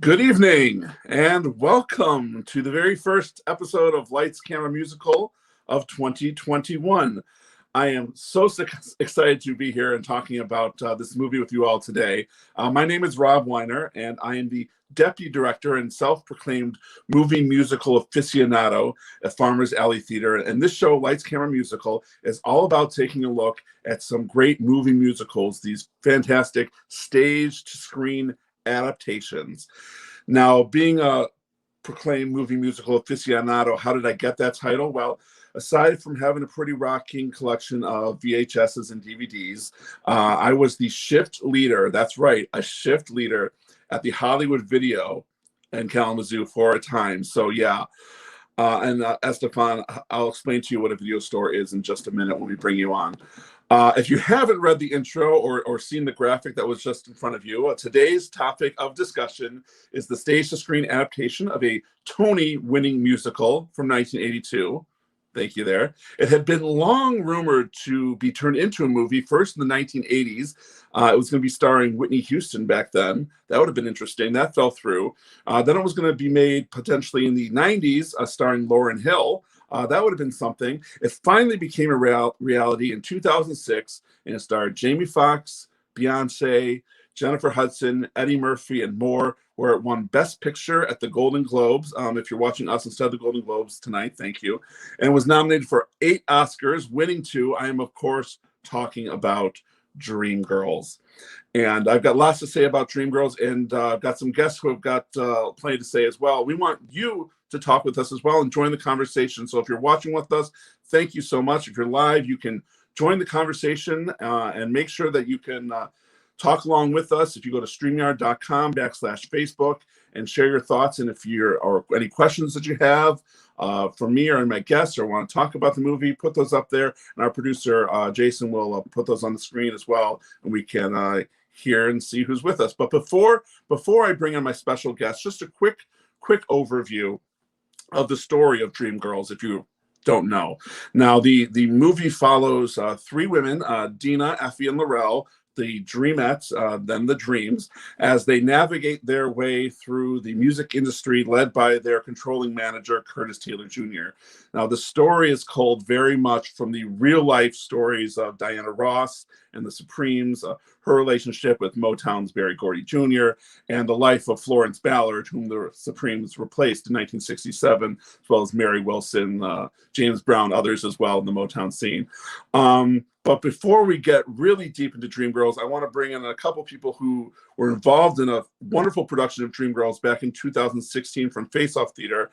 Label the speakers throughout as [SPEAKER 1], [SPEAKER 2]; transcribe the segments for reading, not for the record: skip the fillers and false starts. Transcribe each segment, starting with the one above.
[SPEAKER 1] Good evening and welcome to the very first episode of Lights Camera Musical of 2021. I am so excited to be here and talking about this movie with you all today. My name is Rob Weiner, and I am the Deputy Director and self-proclaimed movie musical aficionado at Farmers Alley Theater. And this show, Lights Camera Musical, is all about taking a look at some great movie musicals, these fantastic stage-to-screen adaptations. Now, being a proclaimed movie musical aficionado, how did I get that title? Well, aside from having a pretty rocking collection of VHSs and DVDs, I was the shift leader. That's right, a shift leader at the Hollywood Video in Kalamazoo for a time. So yeah, Este'Fan, I'll explain to you what a video store is in just a minute when we bring you on. If you haven't read the intro or seen the graphic that was just in front of you, today's topic of discussion is the stage-to-screen adaptation of a Tony-winning musical from 1982. Thank you there. It had been long rumored to be turned into a movie, first in the 1980s. It was going to be starring Whitney Houston back then. That would have been interesting. That fell through. Then it was going to be made potentially in the 90s, starring Lauryn Hill. That would have been something. It finally became a reality in 2006, and it starred Jamie Foxx, Beyonce, Jennifer Hudson, Eddie Murphy, and more, where it won Best Picture at the Golden Globes. If you're watching us instead of the Golden Globes tonight, thank you. And was nominated for 8 Oscars, winning 2. I am, of course, talking about DREAMGIRLS. And I've got lots to say about DREAMGIRLS, and I've got some guests who have got plenty to say as well. We want you to talk with us as well and join the conversation. So if you're watching with us, thank you so much. If you're live, you can join the conversation and make sure that you can talk along with us. If you go to StreamYard.com/Facebook and share your thoughts, and if you're or any questions that you have for me or my guests or want to talk about the movie, put those up there, and our producer Jason will put those on the screen as well, and we can hear and see who's with us. But before I bring in my special guest, just a quick overview of the story of DREAMGIRLS, if you don't know. Now, the movie follows 3 women, Deena, Effie, and Laurel, the Dreamettes, then the Dreams, as they navigate their way through the music industry led by their controlling manager, Curtis Taylor Jr. Now, the story is culled very much from the real-life stories of Diana Ross and the Supremes, her relationship with Motown's Berry Gordy Jr., and the life of Florence Ballard, whom the Supremes replaced in 1967, as well as Mary Wilson, James Brown, others as well in the Motown scene. But before we get really deep into DREAMGIRLS, I want to bring in a couple people who were involved in a wonderful production of DREAMGIRLS back in 2016 from Face Off Theater.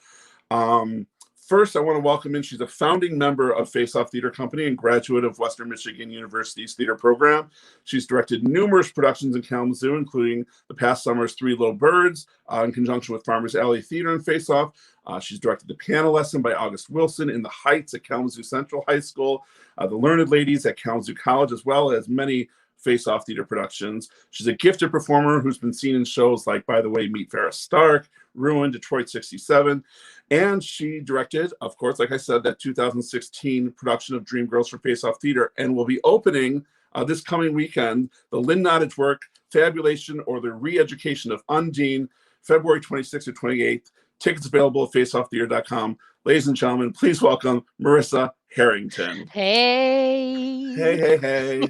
[SPEAKER 1] First, I want to welcome in, she's a founding member of Face Off Theater Company and graduate of Western Michigan University's theater program. She's directed numerous productions in Kalamazoo, including the past summer's 3 Little Birds, in conjunction with Farmers Alley Theater and Face Off. She's directed The Piano Lesson by August Wilson in the Heights at Kalamazoo Central High School, The Learned Ladies at Kalamazoo College, as well as many Face Off Theater productions. She's a gifted performer who's been seen in shows like, by the way, Meet Ferris Stark, Ruin, Detroit 67, and she directed, of course, like I said, that 2016 production of DREAMGIRLS for Face Off Theater, and will be opening this coming weekend, the Lynn Nottage work, Fabulation or the Re-Education of Undine, February 26th to 28th. Tickets available at faceofftheater.com. Ladies and gentlemen, please welcome Marissa Harrington.
[SPEAKER 2] Hey.
[SPEAKER 1] Hey.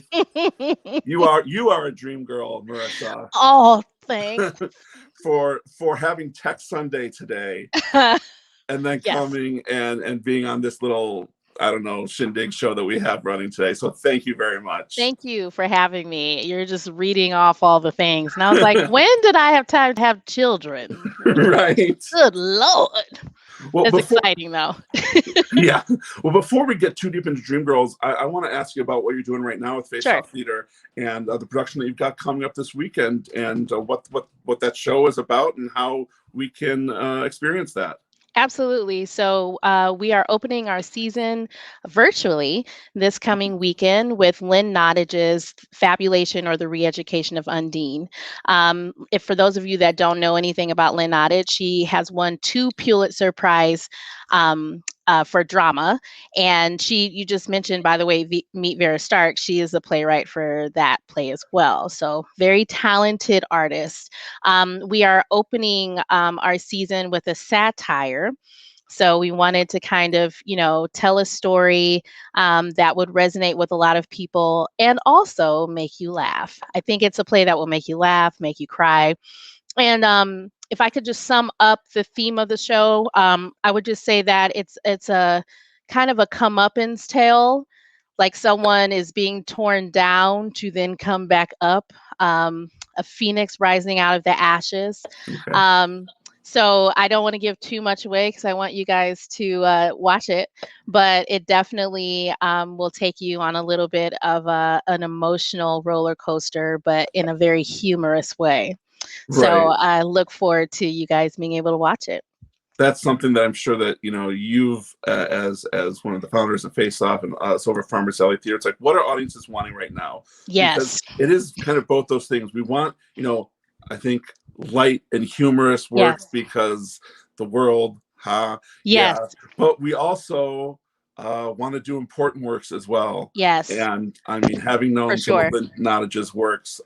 [SPEAKER 1] You are a dream girl, Marissa.
[SPEAKER 2] Oh, thanks.
[SPEAKER 1] for having Tech Sunday today and then
[SPEAKER 2] Yes.
[SPEAKER 1] coming and being on this little, I don't know, shindig show that we have running today. So thank you very much.
[SPEAKER 2] Thank you for having me. You're just reading off all the things. And I was like, when did I have time to have children?
[SPEAKER 1] Right.
[SPEAKER 2] Good Lord.
[SPEAKER 1] Well,
[SPEAKER 2] It's exciting, though.
[SPEAKER 1] Yeah. Well, before we get too deep into DREAMGIRLS, I want to ask you about what you're doing right now with Face Off Theater and the production that you've got coming up this weekend, and what that show is about and how we can experience that.
[SPEAKER 2] Absolutely. So we are opening our season virtually this coming weekend with Lynn Nottage's Fabulation or the Re-Education of Undine. If for those of you that don't know anything about Lynn Nottage, she has won 2 Pulitzer Prize for drama. And you just mentioned, by the way, Meet Vera Stark. She is the playwright for that play as well. So very talented artist. We are opening our season with a satire. So we wanted to kind of, tell a story that would resonate with a lot of people and also make you laugh. I think it's a play that will make you laugh, make you cry. And if I could just sum up the theme of the show, I would just say that it's a kind of a comeuppance tale, like someone is being torn down to then come back up, a phoenix rising out of the ashes.
[SPEAKER 1] Okay.
[SPEAKER 2] So I don't want to give too much away because I want you guys to watch it, but it definitely will take you on a little bit of an emotional roller coaster, but in a very humorous way. So
[SPEAKER 1] Right.
[SPEAKER 2] I look forward to you guys being able to watch it.
[SPEAKER 1] That's something that I'm sure that you've as one of the founders of Face Off and us over at Farmers Alley Theater. It's like, what are audiences wanting right now?
[SPEAKER 2] Yes.
[SPEAKER 1] Because it is kind of both those things. We want, I think, light and humorous works because the world,
[SPEAKER 2] Yes.
[SPEAKER 1] yeah. But we also want to do important works as well.
[SPEAKER 2] Yes.
[SPEAKER 1] And I mean, having known some of the Nottage's works,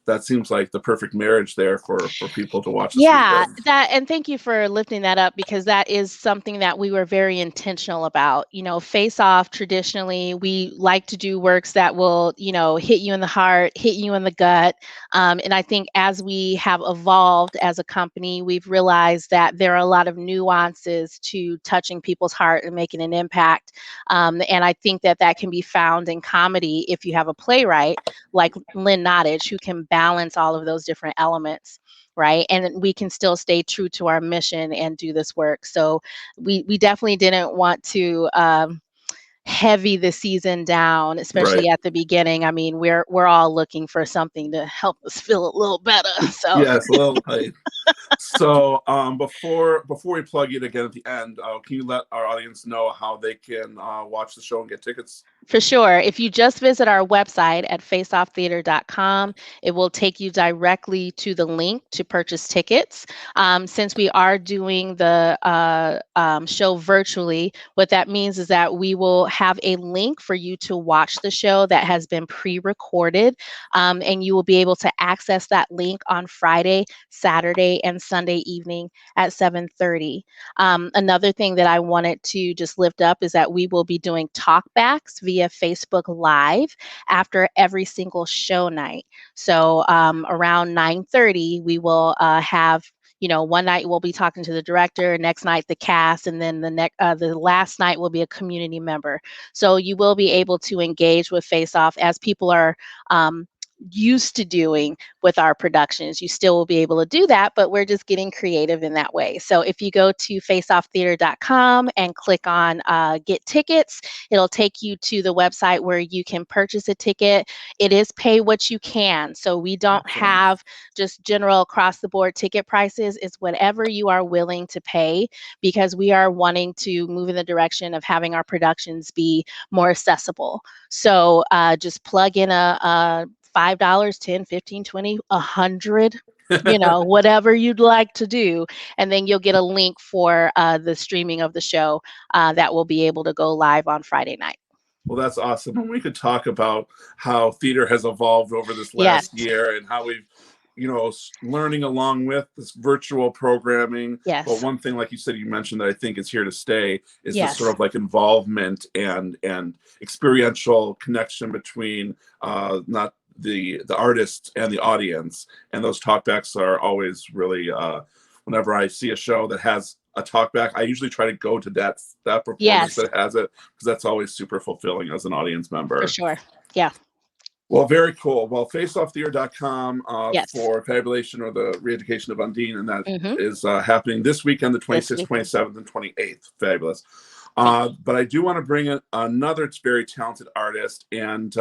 [SPEAKER 1] that seems like the perfect marriage there for people to watch this weekend.
[SPEAKER 2] And thank you for lifting that up, because that is something that we were very intentional about. Face Off, traditionally, we like to do works that will, hit you in the heart, hit you in the gut. And I think as we have evolved as a company, we've realized that there are a lot of nuances to touching people's heart and making an impact. And I think that can be found in comedy if you have a playwright like Lynn Nottage, who can balance all of those different elements, right? And we can still stay true to our mission and do this work. So we definitely didn't want to heavy the season down, especially at the beginning. I mean, we're all looking for something to help us feel a little better. So
[SPEAKER 1] yes, a little light. So before we plug it again at the end, can you let our audience know how they can watch the show and get tickets?
[SPEAKER 2] For sure. If you just visit our website at faceofftheater.com, it will take you directly to the link to purchase tickets. Since we are doing the show virtually, what that means is that we will have a link for you to watch the show that has been pre-recorded, and you will be able to access that link on Friday, Saturday, and Sunday evening at 7:30. Another thing that I wanted to just lift up is that we will be doing talkbacks via Facebook Live after every single show night. So around 9:30, we will have, one night we'll be talking to the director, next night the cast, and then the last night will be a community member. So you will be able to engage with Face Off as people are used to doing with our productions. You still will be able to do that, but we're just getting creative in that way. So if you go to faceofftheater.com and click on get tickets, it'll take you to the website where you can purchase a ticket. It is pay what you can. So we don't have just general across the board ticket prices. It's whatever you are willing to pay, because we are wanting to move in the direction of having our productions be more accessible. So just plug in a $5, 10, 15, 20, 100, whatever you'd like to do. And then you'll get a link for the streaming of the show that will be able to go live on Friday night.
[SPEAKER 1] Well, that's awesome. And we could talk about how theater has evolved over this last year and how we've, learning along with this virtual programming.
[SPEAKER 2] Yes.
[SPEAKER 1] But one thing, like you said, you mentioned that I think is here to stay is this sort of like involvement and experiential connection between not the artist and the audience. And those talkbacks are always really, whenever I see a show that has a talkback, I usually try to go to that performance that has it, because that's always super fulfilling as an audience member.
[SPEAKER 2] For sure. Yeah.
[SPEAKER 1] Well, very cool. Well, faceofftheater.com for Fabulation or the Re-Education of Undine, and that is happening this weekend, the 26th, 27th, and 28th. Fabulous. But I do want to bring in another very talented artist, and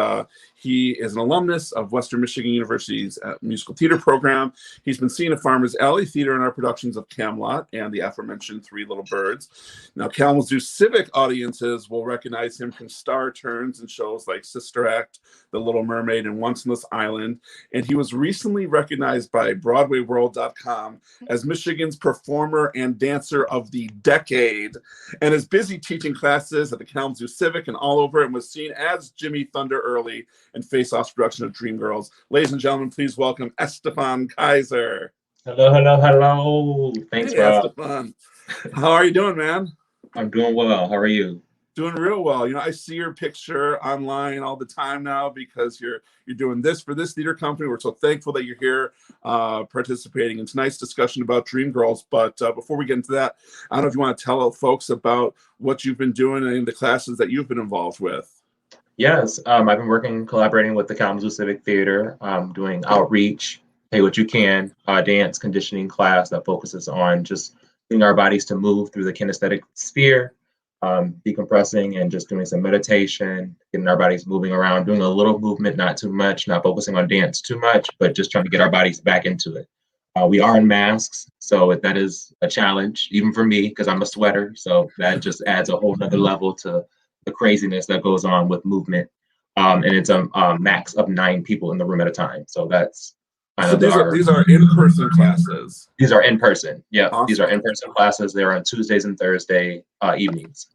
[SPEAKER 1] he is an alumnus of Western Michigan University's musical theater program. He's been seen at Farmers Alley Theater in our productions of Camelot and the aforementioned Three Little Birds. Now, Kalamazoo civic audiences will recognize him from star turns in shows like Sister Act, The Little Mermaid, and Once on This Island. And he was recently recognized by BroadwayWorld.com as Michigan's Performer and Dancer of the Decade, and is busy teaching classes at the Kalamazoo Civic and all over, and was seen as Jimmy Thunder Early in Face Off's production of Dreamgirls. Ladies and gentlemen, please welcome Este'Fan Kizer.
[SPEAKER 3] Hello, hello, hello. Thanks, Rob.
[SPEAKER 1] Este'Fan. How are you doing, man?
[SPEAKER 3] I'm doing well. How are you?
[SPEAKER 1] Doing real well. You know, I see your picture online all the time now because you're doing this for this theater company. We're so thankful that you're here participating in tonight's discussion about Dreamgirls. But before we get into that, I don't know if you want to tell folks about what you've been doing and the classes that you've been involved with.
[SPEAKER 3] Yes, I've been collaborating with the Kalamazoo Civic Theater, doing outreach, Pay What You Can, dance conditioning class that focuses on just getting our bodies to move through the kinesthetic sphere, decompressing and just doing some meditation, getting our bodies moving around, doing a little movement, not too much, not focusing on dance too much, but just trying to get our bodies back into it. We are in masks, so that is a challenge, even for me, because I'm a sweater. So that just adds a whole nother level to the craziness that goes on with movement. And it's a max of 9 people in the room at a time. So that's
[SPEAKER 1] so these are in-person classes.
[SPEAKER 3] These are in person. Yeah,
[SPEAKER 1] awesome.
[SPEAKER 3] These are in-person classes. They're on Tuesdays and Thursday evenings.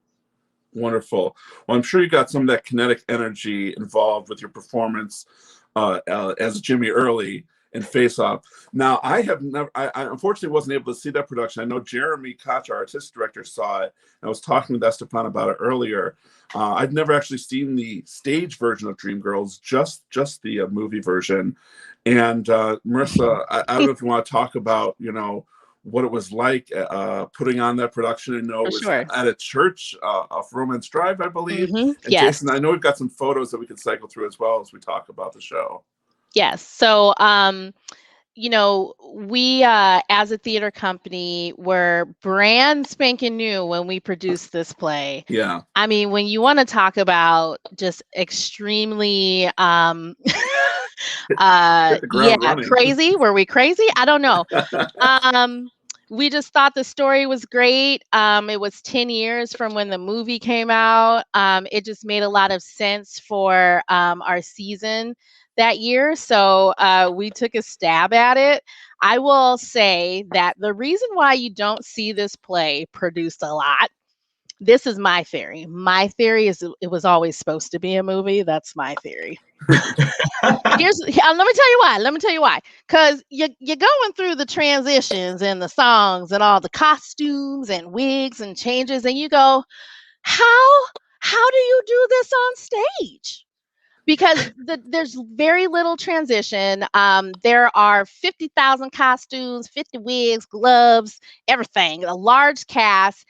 [SPEAKER 1] Wonderful. Well, I'm sure you got some of that kinetic energy involved with your performance as Jimmy Early in Face Off. Now, I unfortunately wasn't able to see that production. I know Jeremy Koch, our artistic director, saw it. I was talking with Este'Fan about it earlier. I've never actually seen the stage version of Dreamgirls, just the movie version. And Marissa, I don't know if you want to talk about, what it was like putting on that production. I know it was at a church off Romance Drive, I believe.
[SPEAKER 2] Mm-hmm.
[SPEAKER 1] And yes. Jason, I know we've got some photos that we could cycle through as well as we talk about the show.
[SPEAKER 2] Yes. So, we as a theater company were brand spanking new when we produced this play.
[SPEAKER 1] Yeah.
[SPEAKER 2] I mean, when you want to talk about just extremely crazy. Were we crazy? I don't know. We just thought the story was great. It was 10 years from when the movie came out. It just made a lot of sense for our season that year. So we took a stab at it. I will say that the reason why you don't see this play produced a lot, this is my theory. My theory is it was always supposed to be a movie. That's my theory. Let me tell you why. Because you're going through the transitions and the songs and all the costumes and wigs and changes, and you go, how do you do this on stage? Because there's very little transition. There are 50,000 costumes, 50 wigs, gloves, everything, a large cast.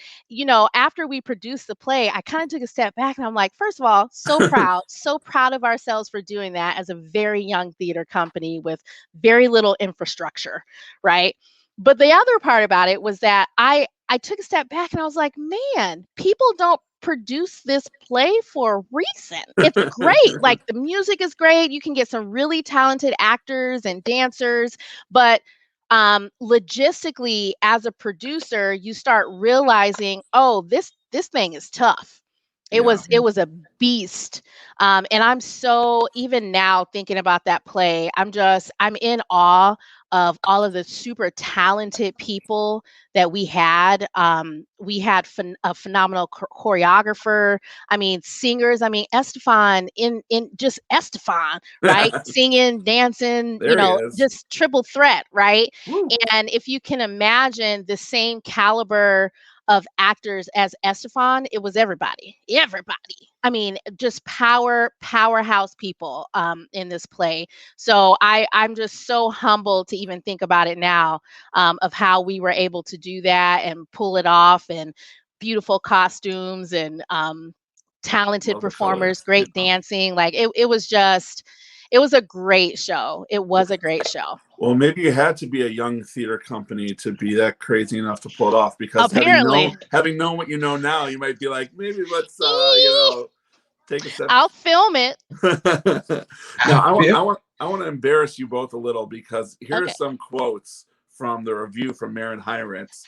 [SPEAKER 2] After we produced the play, I kind of took a step back and I'm like, first of all, so proud of ourselves for doing that as a very young theater company with very little infrastructure, right? But the other part about it was that I took a step back and I was like, man, people don't produce this play for a reason. It's great. Like, the music is great. You can get some really talented actors and dancers, but logistically, as a producer, you start realizing, oh, this thing is tough. It was a beast. And I'm so, even now thinking about that play, I'm in awe of all of the super talented people that we had. We had a phenomenal choreographer. I mean, singers. I mean, Este'Fan in just Este'Fan, right? Singing, dancing, just triple threat, right? Woo. And if you can imagine the same caliber of actors as Este'Fan, it was everybody. I mean, just powerhouse people in this play. So I'm just so humbled to even think about it now, of how we were able to do that and pull it off, and beautiful costumes and talented performers, great dancing. Like, it was just, It was a great show. It was a great show.
[SPEAKER 1] Well, maybe you had to be a young theater company to be that crazy enough to pull it off, because
[SPEAKER 2] Apparently.
[SPEAKER 1] having known what you know now, you might be like, maybe let's take a step.
[SPEAKER 2] I'll film it.
[SPEAKER 1] Now I want to embarrass you both a little, because here are some quotes from the review from Marin Hirons.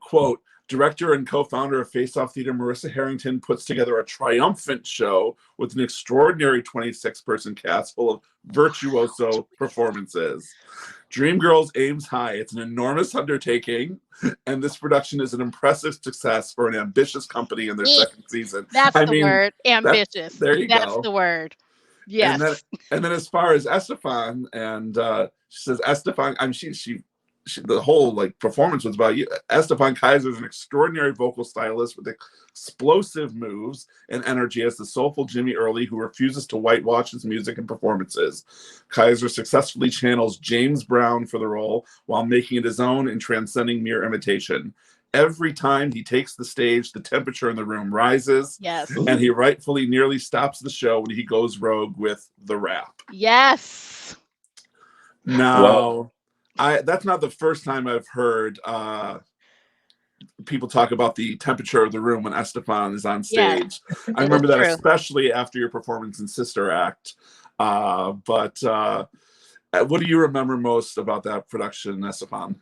[SPEAKER 1] Quote, director and co-founder of Face Off Theater, Marissa Harrington puts together a triumphant show with an extraordinary 26-person cast full of virtuoso performances. DREAMGIRLS aims high. It's an enormous undertaking, and this production is an impressive success for an ambitious company in their second season.
[SPEAKER 2] That's the word, ambitious.
[SPEAKER 1] There you go.
[SPEAKER 2] That's the word. Yes.
[SPEAKER 1] And then as far as Este'Fan, and she says, Este'Fan, she the whole like performance was about you. Este'Fan Kizer is an extraordinary vocal stylist with explosive moves and energy as the soulful Jimmy Early who refuses to whitewash his music and performances. Kizer successfully channels James Brown for the role while making it his own and transcending mere imitation. Every time he takes the stage, the temperature in the room rises.
[SPEAKER 2] Yes.
[SPEAKER 1] And he rightfully nearly stops the show when he goes rogue with the rap.
[SPEAKER 2] Yes.
[SPEAKER 1] Now, that's not the first time I've heard people talk about the temperature of the room when Este'Fan is on stage.
[SPEAKER 2] Yes,
[SPEAKER 1] I remember that
[SPEAKER 2] true.
[SPEAKER 1] especially after your performance in Sister Act. But what do you remember most about that production, Este'Fan?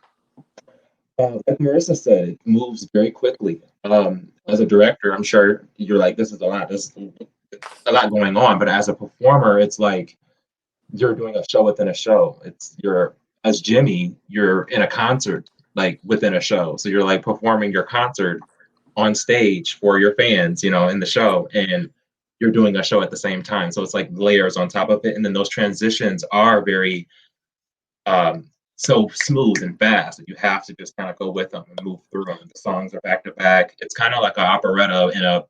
[SPEAKER 3] Like Marissa said, it moves very quickly. As a director, I'm sure you're like, this is a lot. There's a lot going on. But as a performer, it's like you're doing a show within a show. As Jimmy, you're in a concert, like within a show. So you're like performing your concert on stage for your fans, in the show, and you're doing a show at the same time. So it's like layers on top of it. And then those transitions are very so smooth and fast that you have to just kind of go with them and move through them. The songs are back to back. It's kind of like an operetta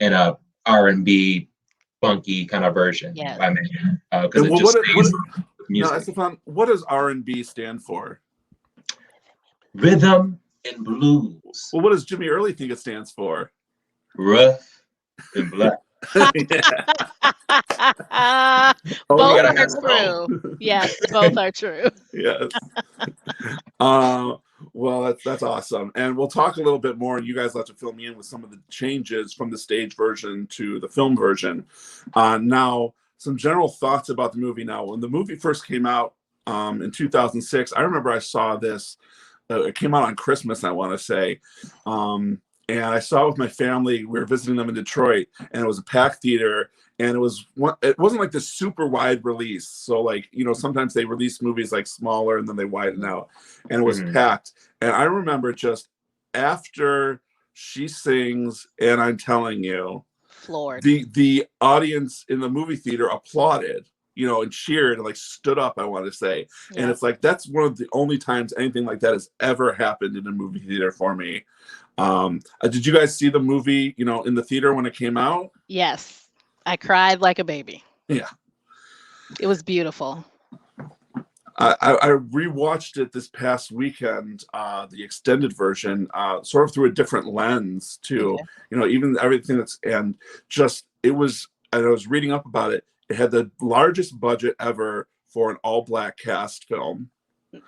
[SPEAKER 3] in a R&B funky kind of version.
[SPEAKER 2] Yes.
[SPEAKER 3] Because it just stays music.
[SPEAKER 1] Now, Este'Fan, what does R&B stand for?
[SPEAKER 3] Rhythm and blues.
[SPEAKER 1] Well, what does Jimmy Early think it stands for?
[SPEAKER 3] Rough and black.
[SPEAKER 2] Both are true. Yes, both are true.
[SPEAKER 1] Yes. Well, that's awesome. And we'll talk a little bit more. You guys will have to fill me in with some of the changes from the stage version to the film version. Now, some general thoughts about the movie. Now, when the movie first came out in 2006, I remember I saw this. It came out on Christmas, I want to say. And I saw it with my family. We were visiting them in Detroit, and it was a packed theater. And it wasn't like this super wide release. So like, sometimes they release movies like smaller and then they widen out. And it was packed. And I remember just after she sings, and I'm telling you,
[SPEAKER 2] floored.
[SPEAKER 1] The audience in the movie theater applauded, and cheered and like stood up, I want to say. Yeah. And it's like, that's one of the only times anything like that has ever happened in a movie theater for me. Did you guys see the movie, in the theater when it came out?
[SPEAKER 2] Yes. I cried like a baby.
[SPEAKER 1] Yeah.
[SPEAKER 2] It was beautiful.
[SPEAKER 1] I rewatched it this past weekend, the extended version, sort of through a different lens too. Okay. Even everything and I was reading up about it. It had the largest budget ever for an all-black cast film.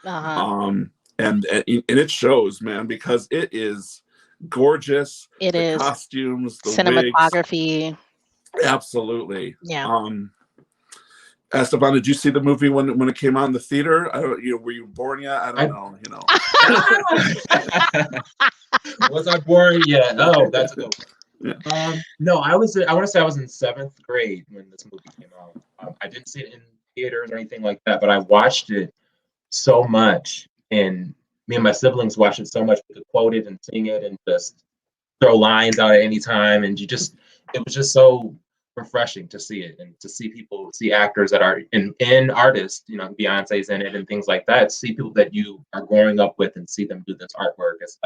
[SPEAKER 1] Uh-huh. And it shows, man, because it is gorgeous.
[SPEAKER 2] It is.
[SPEAKER 1] Costumes, the
[SPEAKER 2] cinematography.
[SPEAKER 1] Wigs. Absolutely.
[SPEAKER 2] Yeah.
[SPEAKER 1] Este'Fan, did you see the movie when it came out in the theater? I don't. Were you born yet? I don't know.
[SPEAKER 3] Was I born yet? Oh, that's a good one. Yeah. No, I want to say I was in 7th grade when this movie came out. I didn't see it in theaters or anything like that, but I watched it so much, and me and my siblings watched it so much. We could quote it and sing it and just throw lines out at any time, and it was just so refreshing to see it and to see actors that are in artists, Beyonce's in it and things like that. See people that you are growing up with and see them do this artwork. It's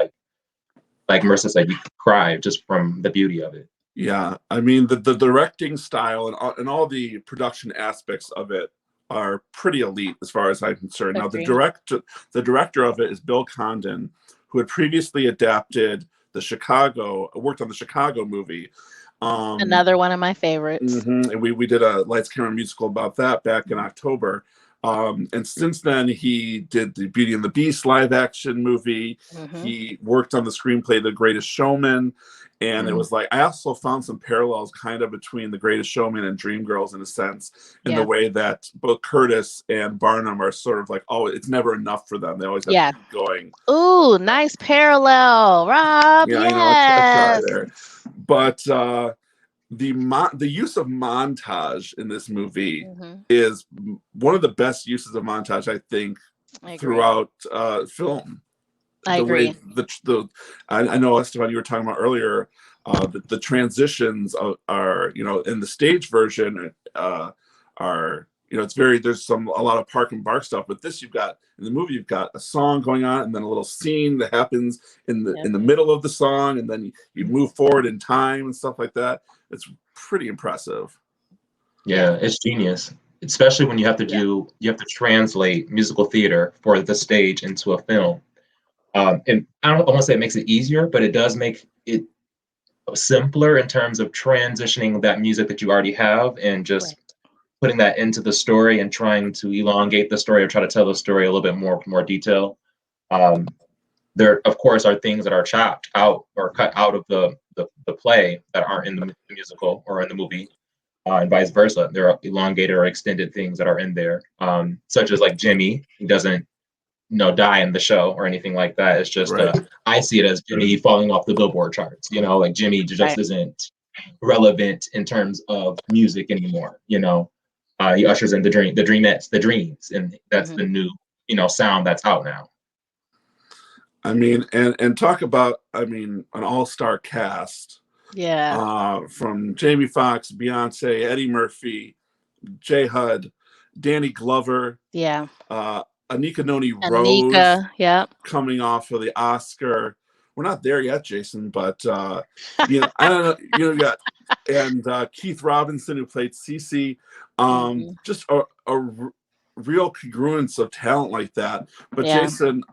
[SPEAKER 3] like Marissa said, you cry just from the beauty of it.
[SPEAKER 1] Yeah, I mean the directing style and all the production aspects of it are pretty elite as far as I'm concerned. Now the director of it is Bill Condon, who had previously worked on the Chicago movie.
[SPEAKER 2] Another one of my favorites.
[SPEAKER 1] And we did a Lights Camera Musical about that back in October. And since then, he did the Beauty and the Beast live action movie. He worked on the screenplay The Greatest Showman. And it was like, I also found some parallels kind of between The Greatest Showman and Dreamgirls in a sense, in the way that both Curtis and Barnum are sort of like, oh, it's never enough for them. They always have to keep going.
[SPEAKER 2] Ooh, nice parallel, Rob.
[SPEAKER 1] Yeah, I know, I try there. But the use of montage in this movie is one of the best uses of montage, I think, throughout film.
[SPEAKER 2] I agree.
[SPEAKER 1] I know, Este'Fan, you were talking about earlier, the transitions are, you know, in the stage version are, you know, it's there's a lot of Park and Bark stuff, but this, in the movie, you've got a song going on and then a little scene that happens in the middle of the song, and then you move forward in time and stuff like that. It's pretty impressive.
[SPEAKER 3] Yeah, it's genius, especially when you have to translate musical theater for the stage into a film. And I don't want to say it makes it easier, but it does make it simpler in terms of transitioning that music that you already have and just putting that into the story and trying to elongate the story or try to tell the story a little bit more detail. There, of course, are things that are chopped out or cut out of the play that aren't in the musical or in the movie, and vice versa. There are elongated or extended things that are in there, such as like Jimmy. He doesn't die in the show or anything like that. It's just I see it as Jimmy falling off the Billboard charts. You know, like Jimmy just isn't relevant in terms of music anymore. You know, he ushers in the dreamettes, the dreams, and that's the new sound that's out now.
[SPEAKER 1] I mean, and talk about, I mean, an all-star cast.
[SPEAKER 2] Yeah.
[SPEAKER 1] From Jamie Foxx, Beyonce, Eddie Murphy, J. Hud, Danny Glover.
[SPEAKER 2] Yeah.
[SPEAKER 1] Anika Noni Rose, coming off of the Oscar. We're not there yet, Jason, but I don't know. You got and Keith Robinson, who played Cece. Just a real congruence of talent like that. But Jason,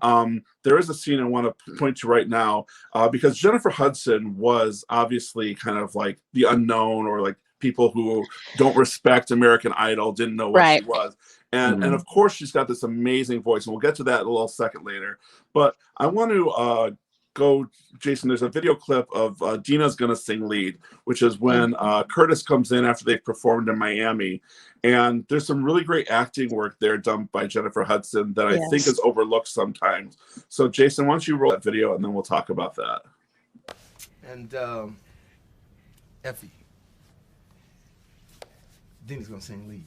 [SPEAKER 1] there is a scene I want to point to right now, because Jennifer Hudson was obviously kind of like the unknown, or like people who don't respect American Idol didn't know what she was. And of course, she's got this amazing voice, and we'll get to that in a little second later. But I want to go, Jason, there's a video clip of Deena's Gonna Sing Lead, which is when Curtis comes in after they've performed in Miami. And there's some really great acting work there done by Jennifer Hudson that I think is overlooked sometimes. So, Jason, why don't you roll that video, and then we'll talk about that.
[SPEAKER 4] And Effie, Deena's gonna sing lead.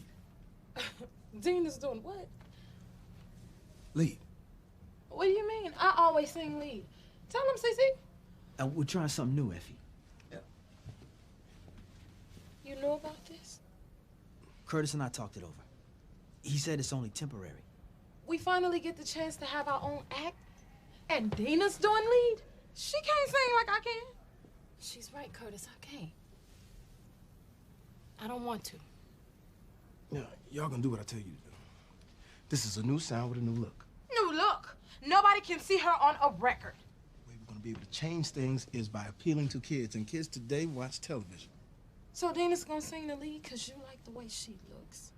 [SPEAKER 5] Deena's doing what?
[SPEAKER 4] Lead.
[SPEAKER 5] What do you mean? I always sing lead. Tell him, CC.
[SPEAKER 6] We're trying something new, Effie.
[SPEAKER 4] Yeah.
[SPEAKER 5] You know about this?
[SPEAKER 6] Curtis and I talked it over. He said it's only temporary.
[SPEAKER 5] We finally get the chance to have our own act, and Deena's doing lead? She can't sing like I can. She's right, Curtis, I can't. I don't want to.
[SPEAKER 4] Yeah, y'all gonna do what I tell you to do. This is a new sound with a new look.
[SPEAKER 5] New look? Nobody can see her on a record.
[SPEAKER 4] The way we're gonna be able to change things is by appealing to kids, and kids today watch television.
[SPEAKER 5] So Deena's gonna sing the lead because you like the way she looks.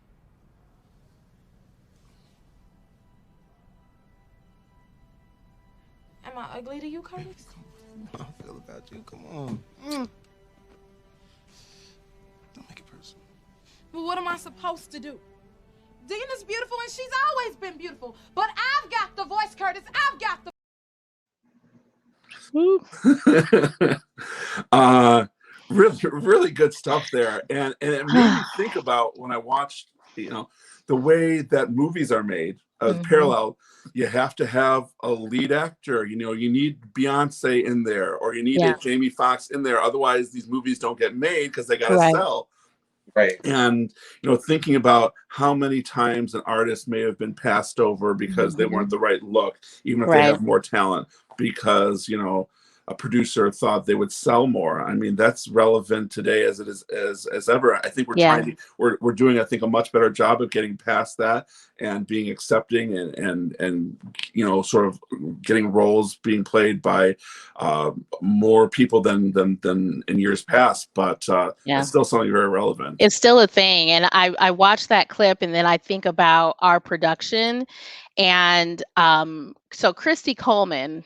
[SPEAKER 5] Am I ugly to you, Curtis?
[SPEAKER 4] How I feel about you, come on. Don't make it personal.
[SPEAKER 5] Well, what am I supposed to do? Deena's beautiful, and she's always been beautiful. But I've got the voice, Curtis. I've got the...
[SPEAKER 1] Really good stuff there. And it made me think about, when I watched, the way that movies are made, parallel. You have to have a lead actor. You need Beyonce in there, or you need a Jamie Foxx in there. Otherwise, these movies don't get made because they got to sell.
[SPEAKER 3] Right.
[SPEAKER 1] And, thinking about how many times an artist may have been passed over because they weren't the right look, even if they have more talent, because, a producer thought they would sell more. I mean, that's relevant today as it is as ever. I think we're doing, I think, a much better job of getting past that and being accepting and you know, sort of getting roles being played by more people than in years past. But it's still something very relevant.
[SPEAKER 2] It's still a thing. And I watched that clip and then I think about our production. And so Christy Coleman,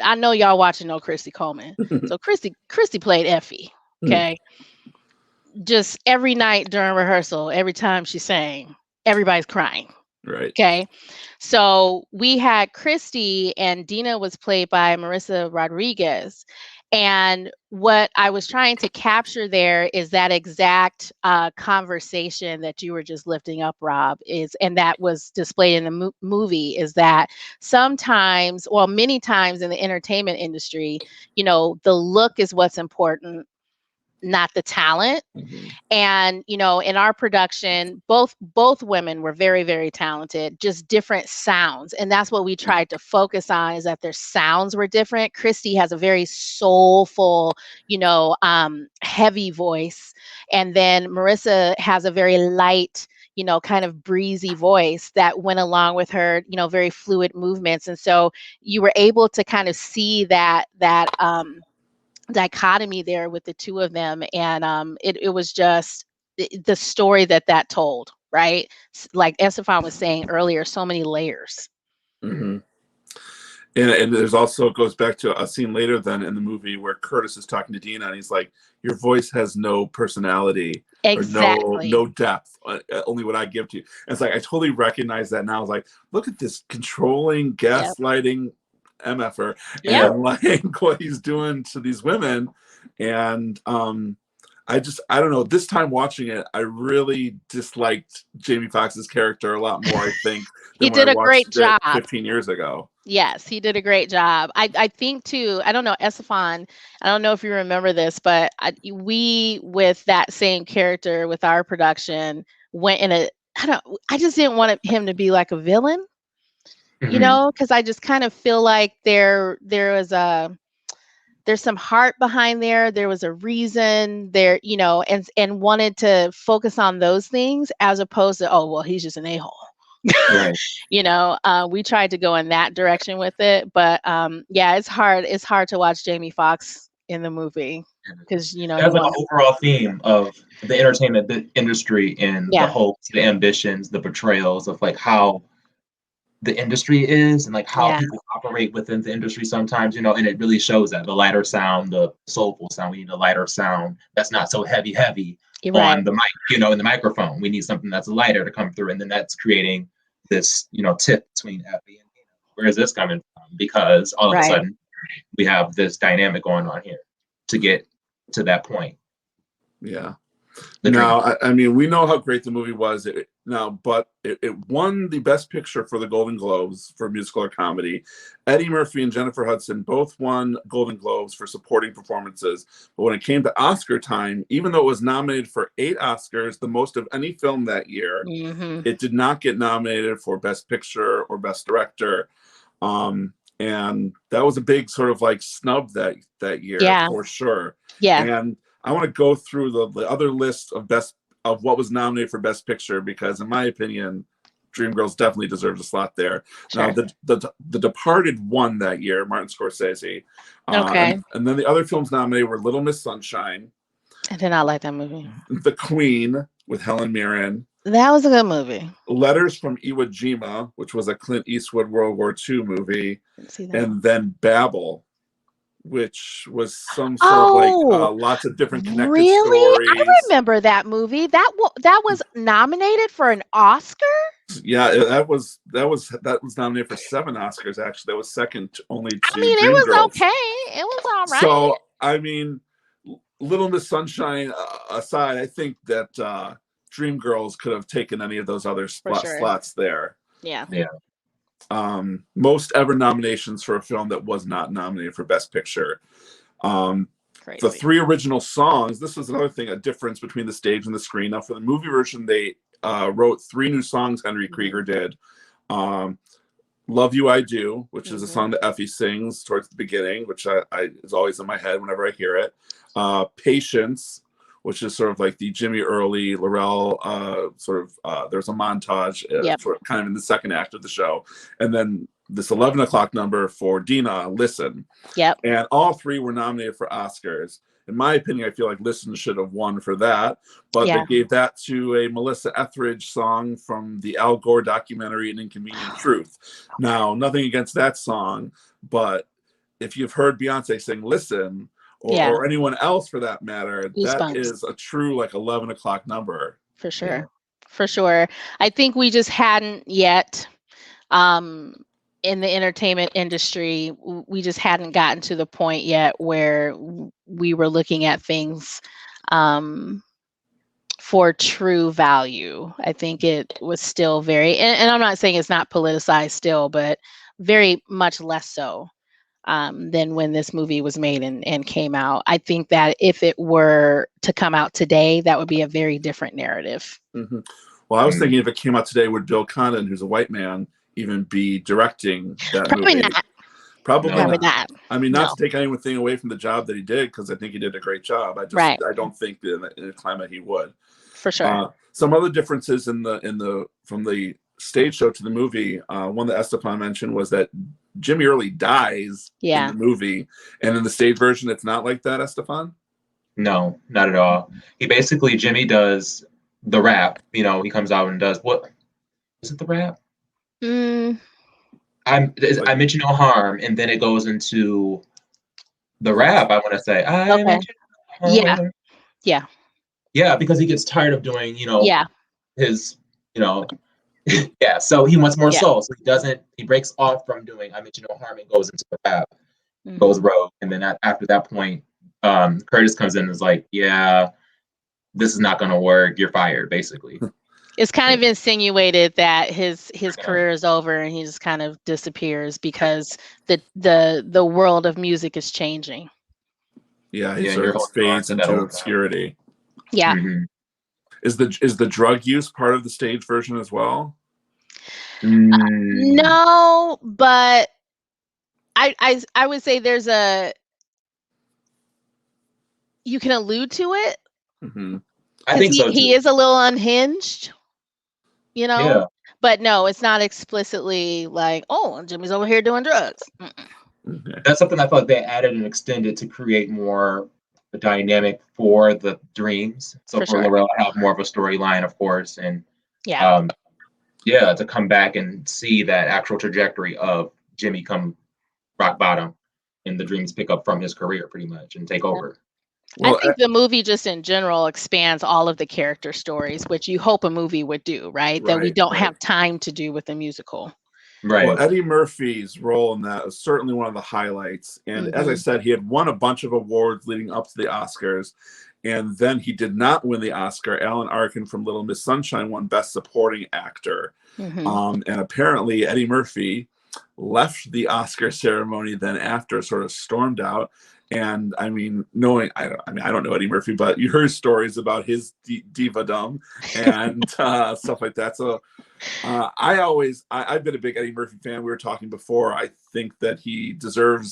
[SPEAKER 2] I know y'all watching know Christy Coleman. So Christy played Effie. Okay. Just every night during rehearsal, every time she sang, everybody's crying.
[SPEAKER 1] Right.
[SPEAKER 2] Okay. So we had Christy, and Deena was played by Marissa Rodriguez. And what I was trying to capture there is that exact conversation that you were just lifting up, Rob, and that was displayed in the movie, is that sometimes, well, many times in the entertainment industry, you know, the look is what's important, not the talent. And, you know, in our production, both women were very, very talented, just different sounds. And that's what we tried to focus on, is that their sounds were different. Christy has a very soulful, you know, heavy voice. And then Marissa has a very light, you know, kind of breezy voice that went along with her, you know, very fluid movements. And so you were able to kind of see that dichotomy there with the two of them. And it was just the story that told, right? Like Este'Fan was saying earlier, so many layers.
[SPEAKER 1] And there's also, it goes back to a scene later then in the movie where Curtis is talking to Deena and he's like, your voice has no personality.
[SPEAKER 2] Exactly.
[SPEAKER 1] Or no depth, only what I give to you. And it's like, I totally recognize that now. I was like, look at this controlling, gaslighting MFer and like what he's doing to these women. And I don't know, this time watching it, I really disliked Jamie Foxx's character a lot more, I think,
[SPEAKER 2] he did a great job
[SPEAKER 1] 15 years ago.
[SPEAKER 2] Yes, he did a great job. I think too, I don't know, Este'Fan, I don't know if you remember this, but we, with that same character with our production, went in I just didn't want him to be like a villain. You know, because I just kind of feel like there's some heart behind there. There was a reason there, you know, and wanted to focus on those things as opposed to, oh, well, he's just an a-hole.
[SPEAKER 3] Right.
[SPEAKER 2] You know, we tried to go in that direction with it, but yeah, it's hard. It's hard to watch Jamie Foxx in the movie because, you know,
[SPEAKER 3] that's like an overall theme of the entertainment industry and the hopes, the ambitions, the portrayals of like how the industry is and like how people operate within the industry sometimes, you know, and it really shows that the lighter sound, the soulful sound, we need a lighter sound that's not so heavy on the mic, you know, in the microphone. We need something that's lighter to come through, and then that's creating this, you know, tip between Effie and Deena. Where is this coming from? Because all of a sudden we have this dynamic going on here to get to that point.
[SPEAKER 1] Yeah. Now, I mean, we know how great the movie was but it won the Best Picture for the Golden Globes for musical or comedy. Eddie Murphy and Jennifer Hudson both won Golden Globes for supporting performances. But when it came to Oscar time, even though it was nominated for 8 Oscars, the most of any film that year, it did not get nominated for Best Picture or Best Director. And that was a big sort of like snub that year, for sure.
[SPEAKER 2] Yeah.
[SPEAKER 1] And I want to go through the other list of what was nominated for Best Picture, because in my opinion, DreamGirls definitely deserves a slot there.
[SPEAKER 2] Sure.
[SPEAKER 1] Now, the Departed won that year, Martin Scorsese.
[SPEAKER 2] Okay.
[SPEAKER 1] And then the other films nominated were Little Miss Sunshine.
[SPEAKER 2] I did not like that movie.
[SPEAKER 1] The Queen with Helen Mirren.
[SPEAKER 2] That was a good movie.
[SPEAKER 1] Letters from Iwo Jima, which was a Clint Eastwood World War II movie. And then Babel, which was some sort of like lots of different connected stories.
[SPEAKER 2] I remember that movie. That was nominated for an Oscar.
[SPEAKER 1] Yeah, that was nominated for 7 Oscars. Actually, that was second only to.
[SPEAKER 2] I mean, it was okay. It was all right.
[SPEAKER 1] So, I mean, Little Miss Sunshine aside, I think that DreamGirls could have taken any of those other slots there.
[SPEAKER 2] Yeah.
[SPEAKER 1] Most ever nominations for a film that was not nominated for Best Picture. The 3 original songs, this was another thing, a difference between the stage and the screen. Now, for the movie version, they wrote 3 new songs, Henry Krieger did. Love You I Do, which is a
[SPEAKER 2] Mhm.
[SPEAKER 1] song that Effie sings towards the beginning, which I is always in my head whenever I hear it. Patience, which is sort of like the Jimmy Early, Laurel there's a montage
[SPEAKER 2] Yep.
[SPEAKER 1] sort of kind of in the second act of the show. And then this 11 o'clock number for Deena, Listen.
[SPEAKER 2] Yep.
[SPEAKER 1] And all three were nominated for Oscars. In my opinion, I feel like Listen should have won for that, but
[SPEAKER 2] Yeah.
[SPEAKER 1] they gave that to a Melissa Etheridge song from the Al Gore documentary An Inconvenient Truth. Now, nothing against that song, but if you've heard Beyonce sing Listen,
[SPEAKER 2] Yeah.
[SPEAKER 1] or anyone else for that matter, that
[SPEAKER 2] Goosebumps.
[SPEAKER 1] is a true like 11 o'clock number.
[SPEAKER 2] For sure.
[SPEAKER 3] Yeah.
[SPEAKER 2] For sure. I think we just hadn't yet, in the entertainment industry, we just hadn't gotten to the point yet where we were looking at things for true value. I think it was still very, and I'm not saying it's not politicized still, but very much less so than when this movie was made and came out. I think that if it were to come out today, that would be a very different narrative.
[SPEAKER 1] Mm-hmm. Well, I was thinking if it came out today, would Bill Condon, who's a white man, even be directing that
[SPEAKER 2] Probably
[SPEAKER 1] movie?
[SPEAKER 2] not.
[SPEAKER 1] Probably
[SPEAKER 2] Probably
[SPEAKER 1] not.
[SPEAKER 2] not.
[SPEAKER 1] I mean, not
[SPEAKER 2] No.
[SPEAKER 1] to take anything away from the job that he did, because I think he did a great job. I don't think that in a climate he would.
[SPEAKER 2] For sure.
[SPEAKER 1] Some other differences from the stage show to the movie. One that Este'Fan mentioned was that Jimmy Early dies in the movie, and in the stage version, it's not like that. Este'Fan?
[SPEAKER 3] No, not at all. Jimmy does the rap. He comes out and does what? Is it the rap? I mention no harm, and then it goes into the rap. I want to say I mention no harm. Yeah, because he gets tired of doing his yeah. So he wants more soul. So he breaks off from doing I mention no harm and goes into the rap, goes rogue, and then after that point, Curtis comes in and is like, yeah, this is not going to work. You're fired, basically.
[SPEAKER 2] It's kind of insinuated that his career is over and he just kind of disappears because the world of music is changing.
[SPEAKER 1] Yeah, he sort of fades into obscurity.
[SPEAKER 2] Yeah.
[SPEAKER 3] Mm-hmm.
[SPEAKER 1] Is the drug use part of the stage version as well?
[SPEAKER 2] No, but I would say you can allude to it.
[SPEAKER 1] Mm-hmm.
[SPEAKER 3] I think so.
[SPEAKER 2] He is a little unhinged,
[SPEAKER 3] Yeah.
[SPEAKER 2] But no, it's not explicitly like, oh, Jimmy's over here doing drugs.
[SPEAKER 1] Okay.
[SPEAKER 3] That's something I thought they added and extended to create more dynamic for the dreams. So for Laurel to have more of a storyline, of course, and to come back and see that actual trajectory of Jimmy come rock bottom and the dreams pick up from his career pretty much and take over.
[SPEAKER 2] Well, I think the movie just in general expands all of the character stories, which you hope a movie would do, right? That we don't have time to do with a musical.
[SPEAKER 3] Right.
[SPEAKER 1] Well, Eddie Murphy's role in that is certainly one of the highlights. And as I said, he had won a bunch of awards leading up to the Oscars. And then he did not win the Oscar. Alan Arkin from Little Miss Sunshine won Best Supporting Actor. And apparently Eddie Murphy left the Oscar ceremony then after, sort of stormed out. And I mean, I don't know Eddie Murphy, but you heard stories about his diva-dom and stuff like that. So I've been a big Eddie Murphy fan. We were talking before. I think that he deserved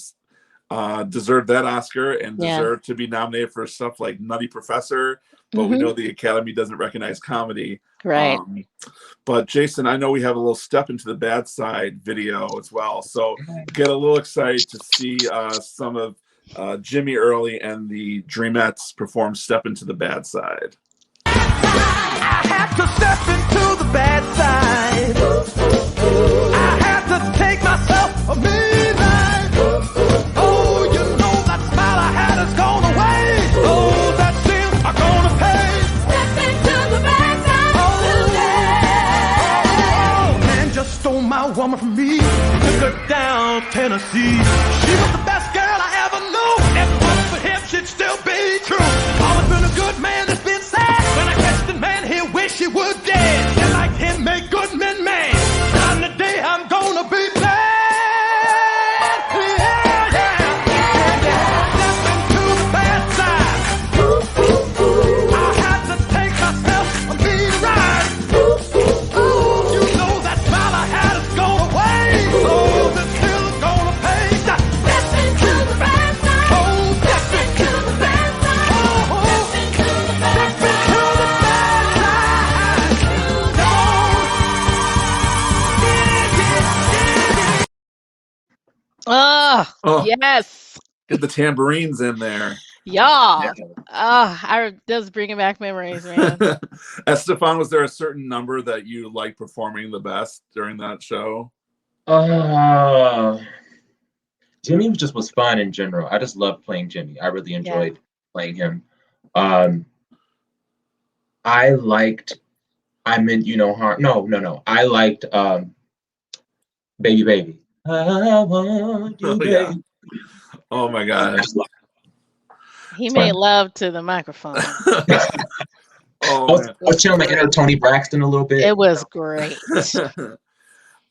[SPEAKER 1] that Oscar and deserved to be nominated for stuff like Nutty Professor. But we know the Academy doesn't recognize comedy.
[SPEAKER 2] Right.
[SPEAKER 1] But Jason, I know we have a little Step Into the Bad Side video as well. So get a little excited to see some of Jimmy Early and the Dreamettes perform Step Into the Bad Side.
[SPEAKER 7] I have to step into the bad side. I have to take myself a midnight. Oh, you know that smile I had has gone away. Oh, that sins are gonna pay. Step into the bad side. Oh, man just stole my woman from me. Took her down Tennessee. She was the best girl I ever knew. If it wasn't for him, she'd still be true. Always been a good man that's been sad. When I catch the man, he'll wish he would dead. And like him, make good men mad. On the day I'm gonna be glad. Step into the bad side. I have to take myself a mean ride. You know that smile I had has gone away. So
[SPEAKER 1] Oh,
[SPEAKER 2] Yes.
[SPEAKER 1] get the tambourines in there.
[SPEAKER 2] Y'all. That's bringing back memories, man.
[SPEAKER 1] Este'Fan, was there a certain number that you liked performing the best during that show?
[SPEAKER 3] Jimmy just was fun in general. I just loved playing Jimmy. I really enjoyed playing him. I liked I meant you know harm. No. I liked Baby Baby. I want you,
[SPEAKER 1] Oh,
[SPEAKER 3] baby.
[SPEAKER 1] yeah. Oh my
[SPEAKER 3] I
[SPEAKER 1] God.
[SPEAKER 3] just love
[SPEAKER 2] He
[SPEAKER 3] It's
[SPEAKER 2] made
[SPEAKER 3] fun.
[SPEAKER 2] love to the microphone.
[SPEAKER 1] Oh man.
[SPEAKER 3] I was channeling my inner Tony Braxton a little bit.
[SPEAKER 2] It was great.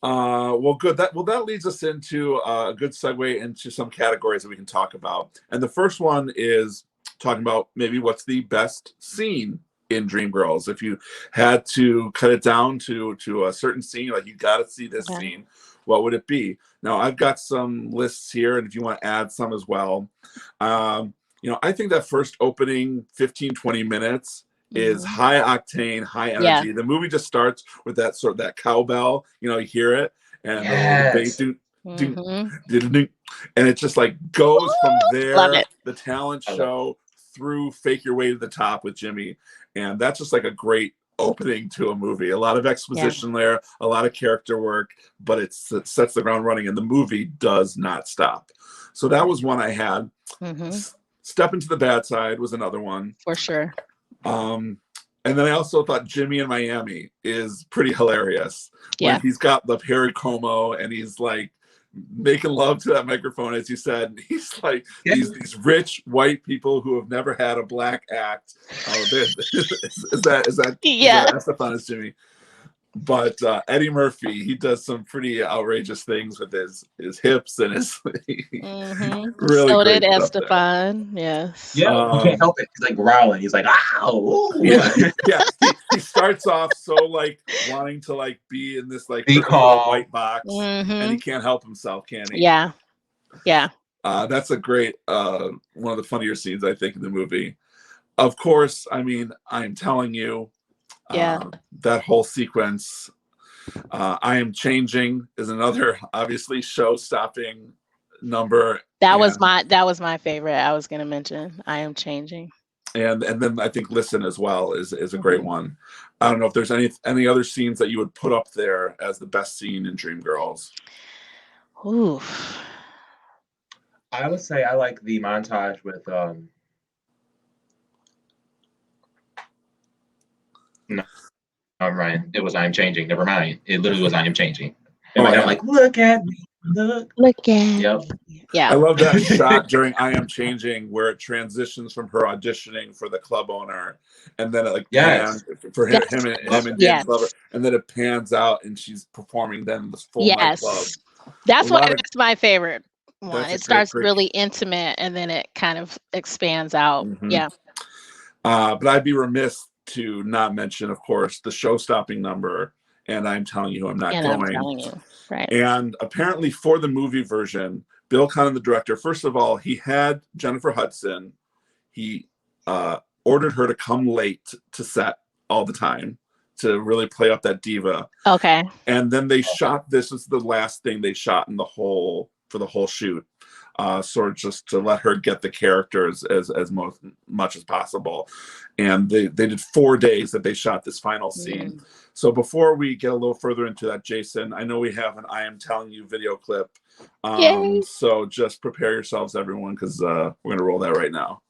[SPEAKER 1] Well, good. That leads us into a good segue into some categories that we can talk about. And the first one is talking about maybe what's the best scene in Dreamgirls. If you had to cut it down to a certain scene, like you got to see this scene, what would it be? Now, I've got some lists here, and if you want to add some as well. I think that first opening 15, 20 minutes is high octane, high energy. The movie just starts with that cowbell, you hear it, and the bass, and it just like goes from there, the talent show through Fake Your Way to the Top with Jimmy. And that's just like a great opening to a movie. A lot of exposition there, a lot of character work, but it sets the ground running, and the movie does not stop. So that was one I had. Step Into the Bad Side was another one.
[SPEAKER 2] For sure.
[SPEAKER 1] And then I also thought Jimmy in Miami is pretty hilarious.
[SPEAKER 2] Yeah.
[SPEAKER 1] When he's got the Perry Como and he's like making love to that microphone, as you said. He's like these rich white people who have never had a black act. Is that Este'Fan as Jimmy? But Eddie Murphy, he does some pretty outrageous things with his hips and his really.
[SPEAKER 2] So did Este'Fan. Yes.
[SPEAKER 3] Yeah, you can't help it. He's like growling. He's like, "Ow!"
[SPEAKER 1] Yeah. He starts off so like wanting to like be in this like white box, and he can't help himself, can he?
[SPEAKER 2] Yeah.
[SPEAKER 1] That's a great one of the funnier scenes I think in the movie. Of course, I mean, I'm telling you. That whole sequence, I Am Changing, is another obviously show-stopping number.
[SPEAKER 2] That was my favorite. I was going to mention I Am Changing,
[SPEAKER 1] and then I think Listen as well is a great one. I don't know if there's any other scenes that you would put up there as the best scene in Dreamgirls.
[SPEAKER 2] Ooh,
[SPEAKER 3] I would say I like the montage with No, I'm Ryan. It was I Am Changing. Never mind. It literally was I Am Changing. And I'm like, look at me. Look
[SPEAKER 2] at me.
[SPEAKER 3] Yep.
[SPEAKER 2] Yeah.
[SPEAKER 1] I love that shot during I Am Changing where it transitions from her auditioning for the club owner, and then it like pans for him and Dan Glover, and then it pans out and she's performing then this full nightclub.
[SPEAKER 2] That's my favorite one. It starts really intimate and then it kind of expands out. Yeah.
[SPEAKER 1] But I'd be remiss to not mention, of course, the show-stopping number, and I'm telling you, I'm not going.
[SPEAKER 2] I'm telling you, right?
[SPEAKER 1] And apparently, for the movie version, Bill Conn, the director, first of all, he had Jennifer Hudson. He ordered her to come late to set all the time to really play up that diva.
[SPEAKER 2] Okay. And
[SPEAKER 1] then they shot. This is the last thing they shot in for the whole shoot. Sort of just to let her get the characters as much as possible. And they did 4 days that they shot this final scene. So before we get a little further into that, Jason, I know we have an I Am Telling You video clip. So just prepare yourselves, everyone, because we're going to roll that right now.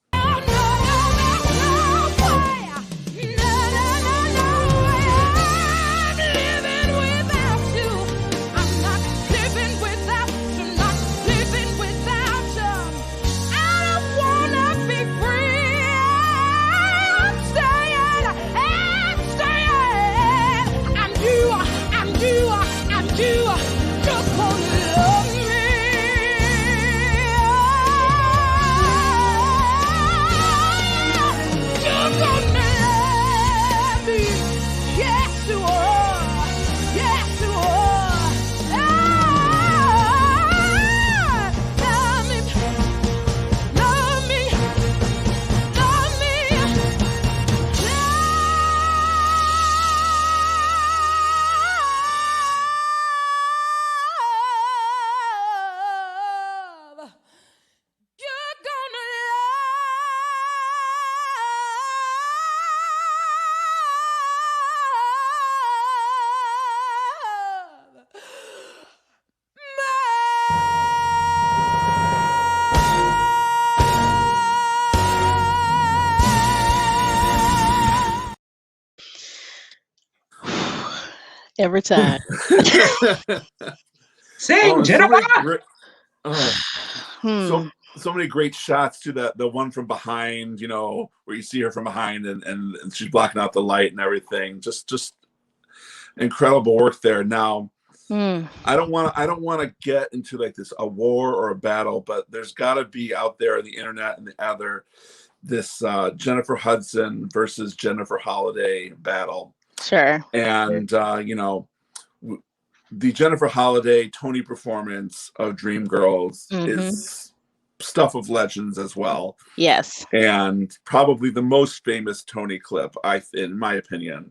[SPEAKER 2] Every time.
[SPEAKER 3] Sing, Jennifer.
[SPEAKER 1] So many great shots to the one from behind, you know, where you see her from behind and she's blocking out the light and everything. Just incredible work there. Now, I don't want to get into like a war or a battle, but there's got to be out there on the internet and this Jennifer Hudson versus Jennifer Holliday battle.
[SPEAKER 2] Sure.
[SPEAKER 1] And you know, the Jennifer Holliday Tony performance of Dreamgirls is stuff of legends as well.
[SPEAKER 2] Yes.
[SPEAKER 1] And probably the most famous Tony clip, in my opinion.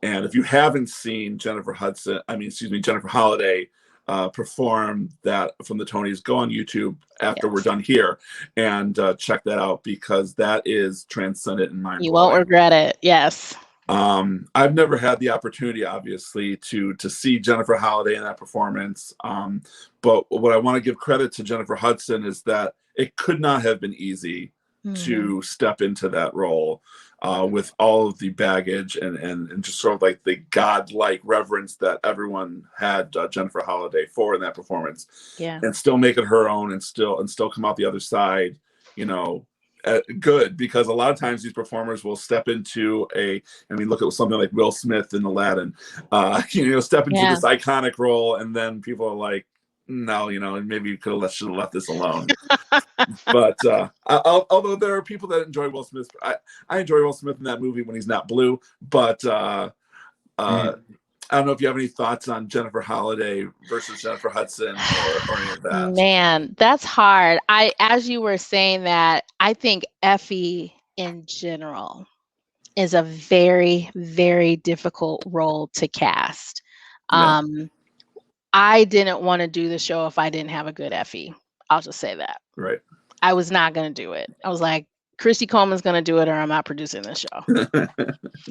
[SPEAKER 1] And if you haven't seen Jennifer Holliday perform that from the Tonys, go on YouTube after we're done here and check that out, because that is transcendent in mind.
[SPEAKER 2] You won't regret it. Yes.
[SPEAKER 1] I've never had the opportunity, obviously, to see Jennifer Holliday in that performance. But what I want to give credit to Jennifer Hudson is that it could not have been easy to step into that role with all of the baggage and just sort of like the godlike reverence that everyone had Jennifer Holliday for in that performance.
[SPEAKER 2] Yeah.
[SPEAKER 1] And still make it her own and still come out the other side, you know, good, because a lot of times these performers will step into look at something like Will Smith in Aladdin, step into this iconic role, and then people are like, no, you know, maybe you should have left this alone. But although there are people that enjoy Will Smith, I enjoy Will Smith in that movie when he's not blue. But I don't know if you have any thoughts on Jennifer Holliday versus Jennifer Hudson or any of that.
[SPEAKER 2] Man, that's hard. As you were saying that, I think Effie in general is a very, very difficult role to cast.
[SPEAKER 1] Yeah.
[SPEAKER 2] I didn't want to do the show if I didn't have a good Effie. I'll just say that.
[SPEAKER 1] Right.
[SPEAKER 2] I was not going to do it. I was like, Christy Coleman's going to do it or I'm not producing this show.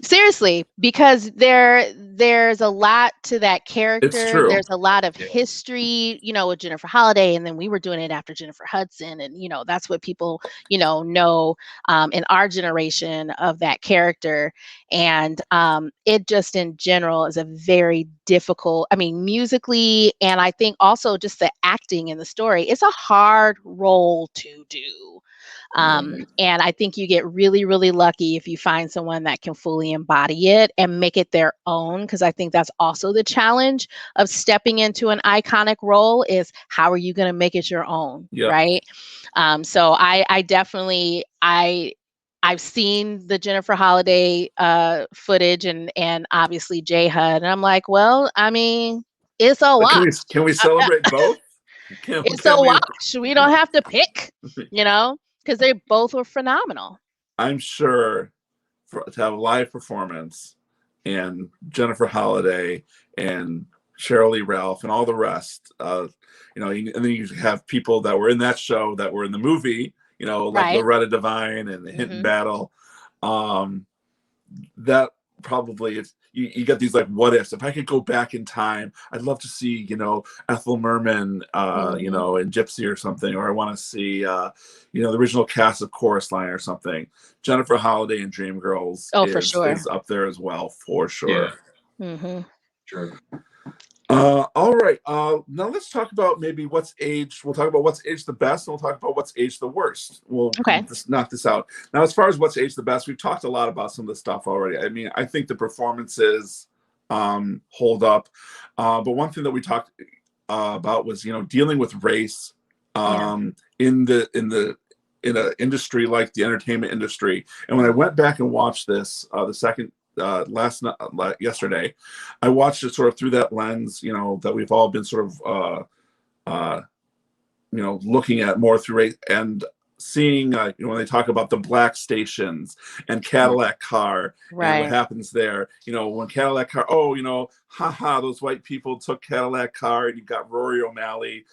[SPEAKER 2] Seriously, because there's a lot to that character.
[SPEAKER 1] It's true.
[SPEAKER 2] There's a lot of history, you know, with Jennifer Holliday, and then we were doing it after Jennifer Hudson, and you know that's what people know in our generation of that character, and it just in general is a very difficult. I mean, musically, and I think also just the acting in the story. It's a hard role to do. And I think you get really, really lucky if you find someone that can fully embody it and make it their own. Because I think that's also the challenge of stepping into an iconic role is how are you going to make it your own, right? So I definitely, I've seen the Jennifer Holliday footage and obviously J HUD, and I'm like, well, I mean, it's a watch.
[SPEAKER 1] Can we celebrate both?
[SPEAKER 2] It's a watch. We don't have to pick, you know. Because they both were phenomenal.
[SPEAKER 1] I'm sure to have a live performance and Jennifer Holliday and Cheryl Lee Ralph and all the rest, and then you have people that were in that show that were in the movie, you know, like Loretta Devine and the Hinton Battle. That probably is. You get these like what ifs. If I could go back in time, I'd love to see, you know, Ethel Merman, you know, in Gypsy or something, or I want to see, you know, the original cast of Chorus Line or something. Jennifer Holliday in Dreamgirls is up there as well, for sure.
[SPEAKER 2] Yeah.
[SPEAKER 3] Sure.
[SPEAKER 1] All right. Now let's talk about maybe what's aged. We'll talk about what's aged the best, and we'll talk about what's aged the worst. We'll just knock this out. Now, as far as what's aged the best, we've talked a lot about some of the stuff already. I mean, I think the performances hold up. But one thing that we talked about was, you know, dealing with race in an industry like the entertainment industry. And when I went back and watched this, the second yesterday, I watched it sort of through that lens, you know, that we've all been sort of you know, looking at more through race and seeing you know, when they talk about the black stations and Cadillac Car and what happens there, you know, when Cadillac Car, you know, those white people took Cadillac Car, and you got Rory O'Malley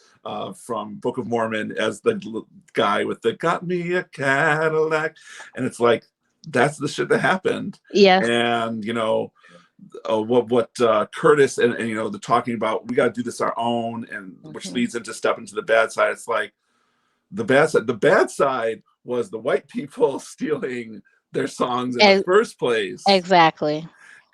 [SPEAKER 1] from Book of Mormon as the guy with the got me a Cadillac, and it's like, that's the shit that happened.
[SPEAKER 2] Yes.
[SPEAKER 1] And you know, what Curtis and you know, the talking about, we got to do this our own, and which leads into step into the bad side. It's like the bad side was the white people stealing their songs in the first place.
[SPEAKER 2] Exactly.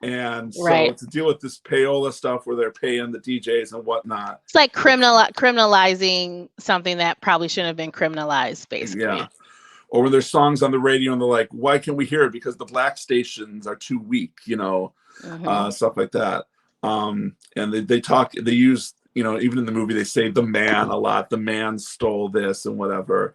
[SPEAKER 1] And so
[SPEAKER 2] Right.
[SPEAKER 1] to deal with this payola stuff where they're paying the DJs and whatnot.
[SPEAKER 2] It's like criminalizing something that probably shouldn't have been criminalized, basically.
[SPEAKER 1] Yeah. Or when there's songs on the radio and they're like, why can't we hear it? Because the black stations are too weak, stuff like that. And they use, even in the movie, they say the man a lot. The man stole this and whatever.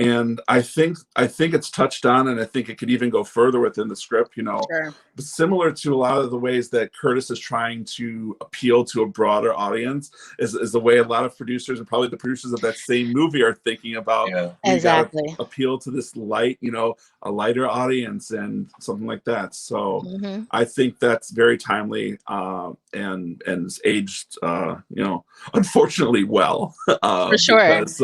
[SPEAKER 1] And I think it's touched on, and I think it could even go further within the script,
[SPEAKER 2] Sure.
[SPEAKER 1] But similar to a lot of the ways that Curtis is trying to appeal to a broader audience is the way a lot of producers and probably the producers of that same movie are thinking about.
[SPEAKER 3] Yeah.
[SPEAKER 2] Exactly.
[SPEAKER 1] Appeal to this light, a lighter audience and something like that. So
[SPEAKER 2] Mm-hmm.
[SPEAKER 1] I think that's very timely and is aged, unfortunately well.
[SPEAKER 2] For sure.
[SPEAKER 1] Because,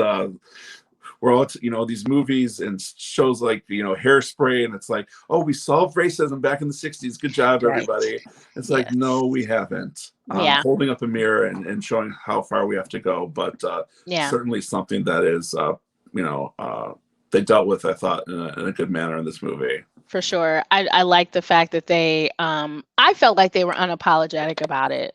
[SPEAKER 1] we're all, these movies and shows like, Hairspray, and it's like, oh, we solved racism back in the 60s. Good job,
[SPEAKER 2] Right.
[SPEAKER 1] everybody. It's like,
[SPEAKER 2] Yes.
[SPEAKER 1] no, we haven't.
[SPEAKER 2] Yeah.
[SPEAKER 1] Holding up a mirror and showing how far we have to go. But
[SPEAKER 2] Yeah.
[SPEAKER 1] certainly something that is, they dealt with, I thought, in a good manner in this movie.
[SPEAKER 2] For sure. I like the fact that they, I felt like they were unapologetic about it.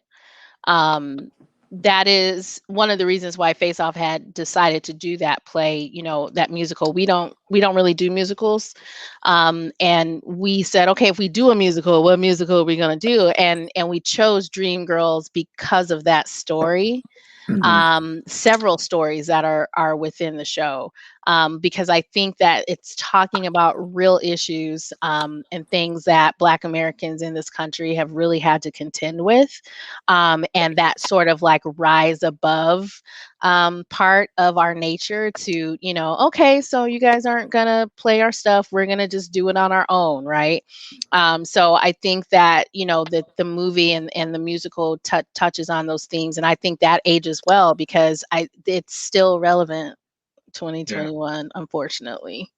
[SPEAKER 2] That is one of the reasons why Face Off had decided to do that play, that musical. We don't really do musicals. And we said, okay, if we do a musical, what musical are we going to do? And we chose Dreamgirls because of that story. Several stories that are within the show, because I think that it's talking about real issues and things that Black Americans in this country have really had to contend with, and that sort of like rise above part of our nature to, okay, so you guys aren't gonna play our stuff, we're gonna just do it on our own, right? So I think that that the movie and the musical touches on those themes, and I think that ages well because it's still relevant 2021, unfortunately.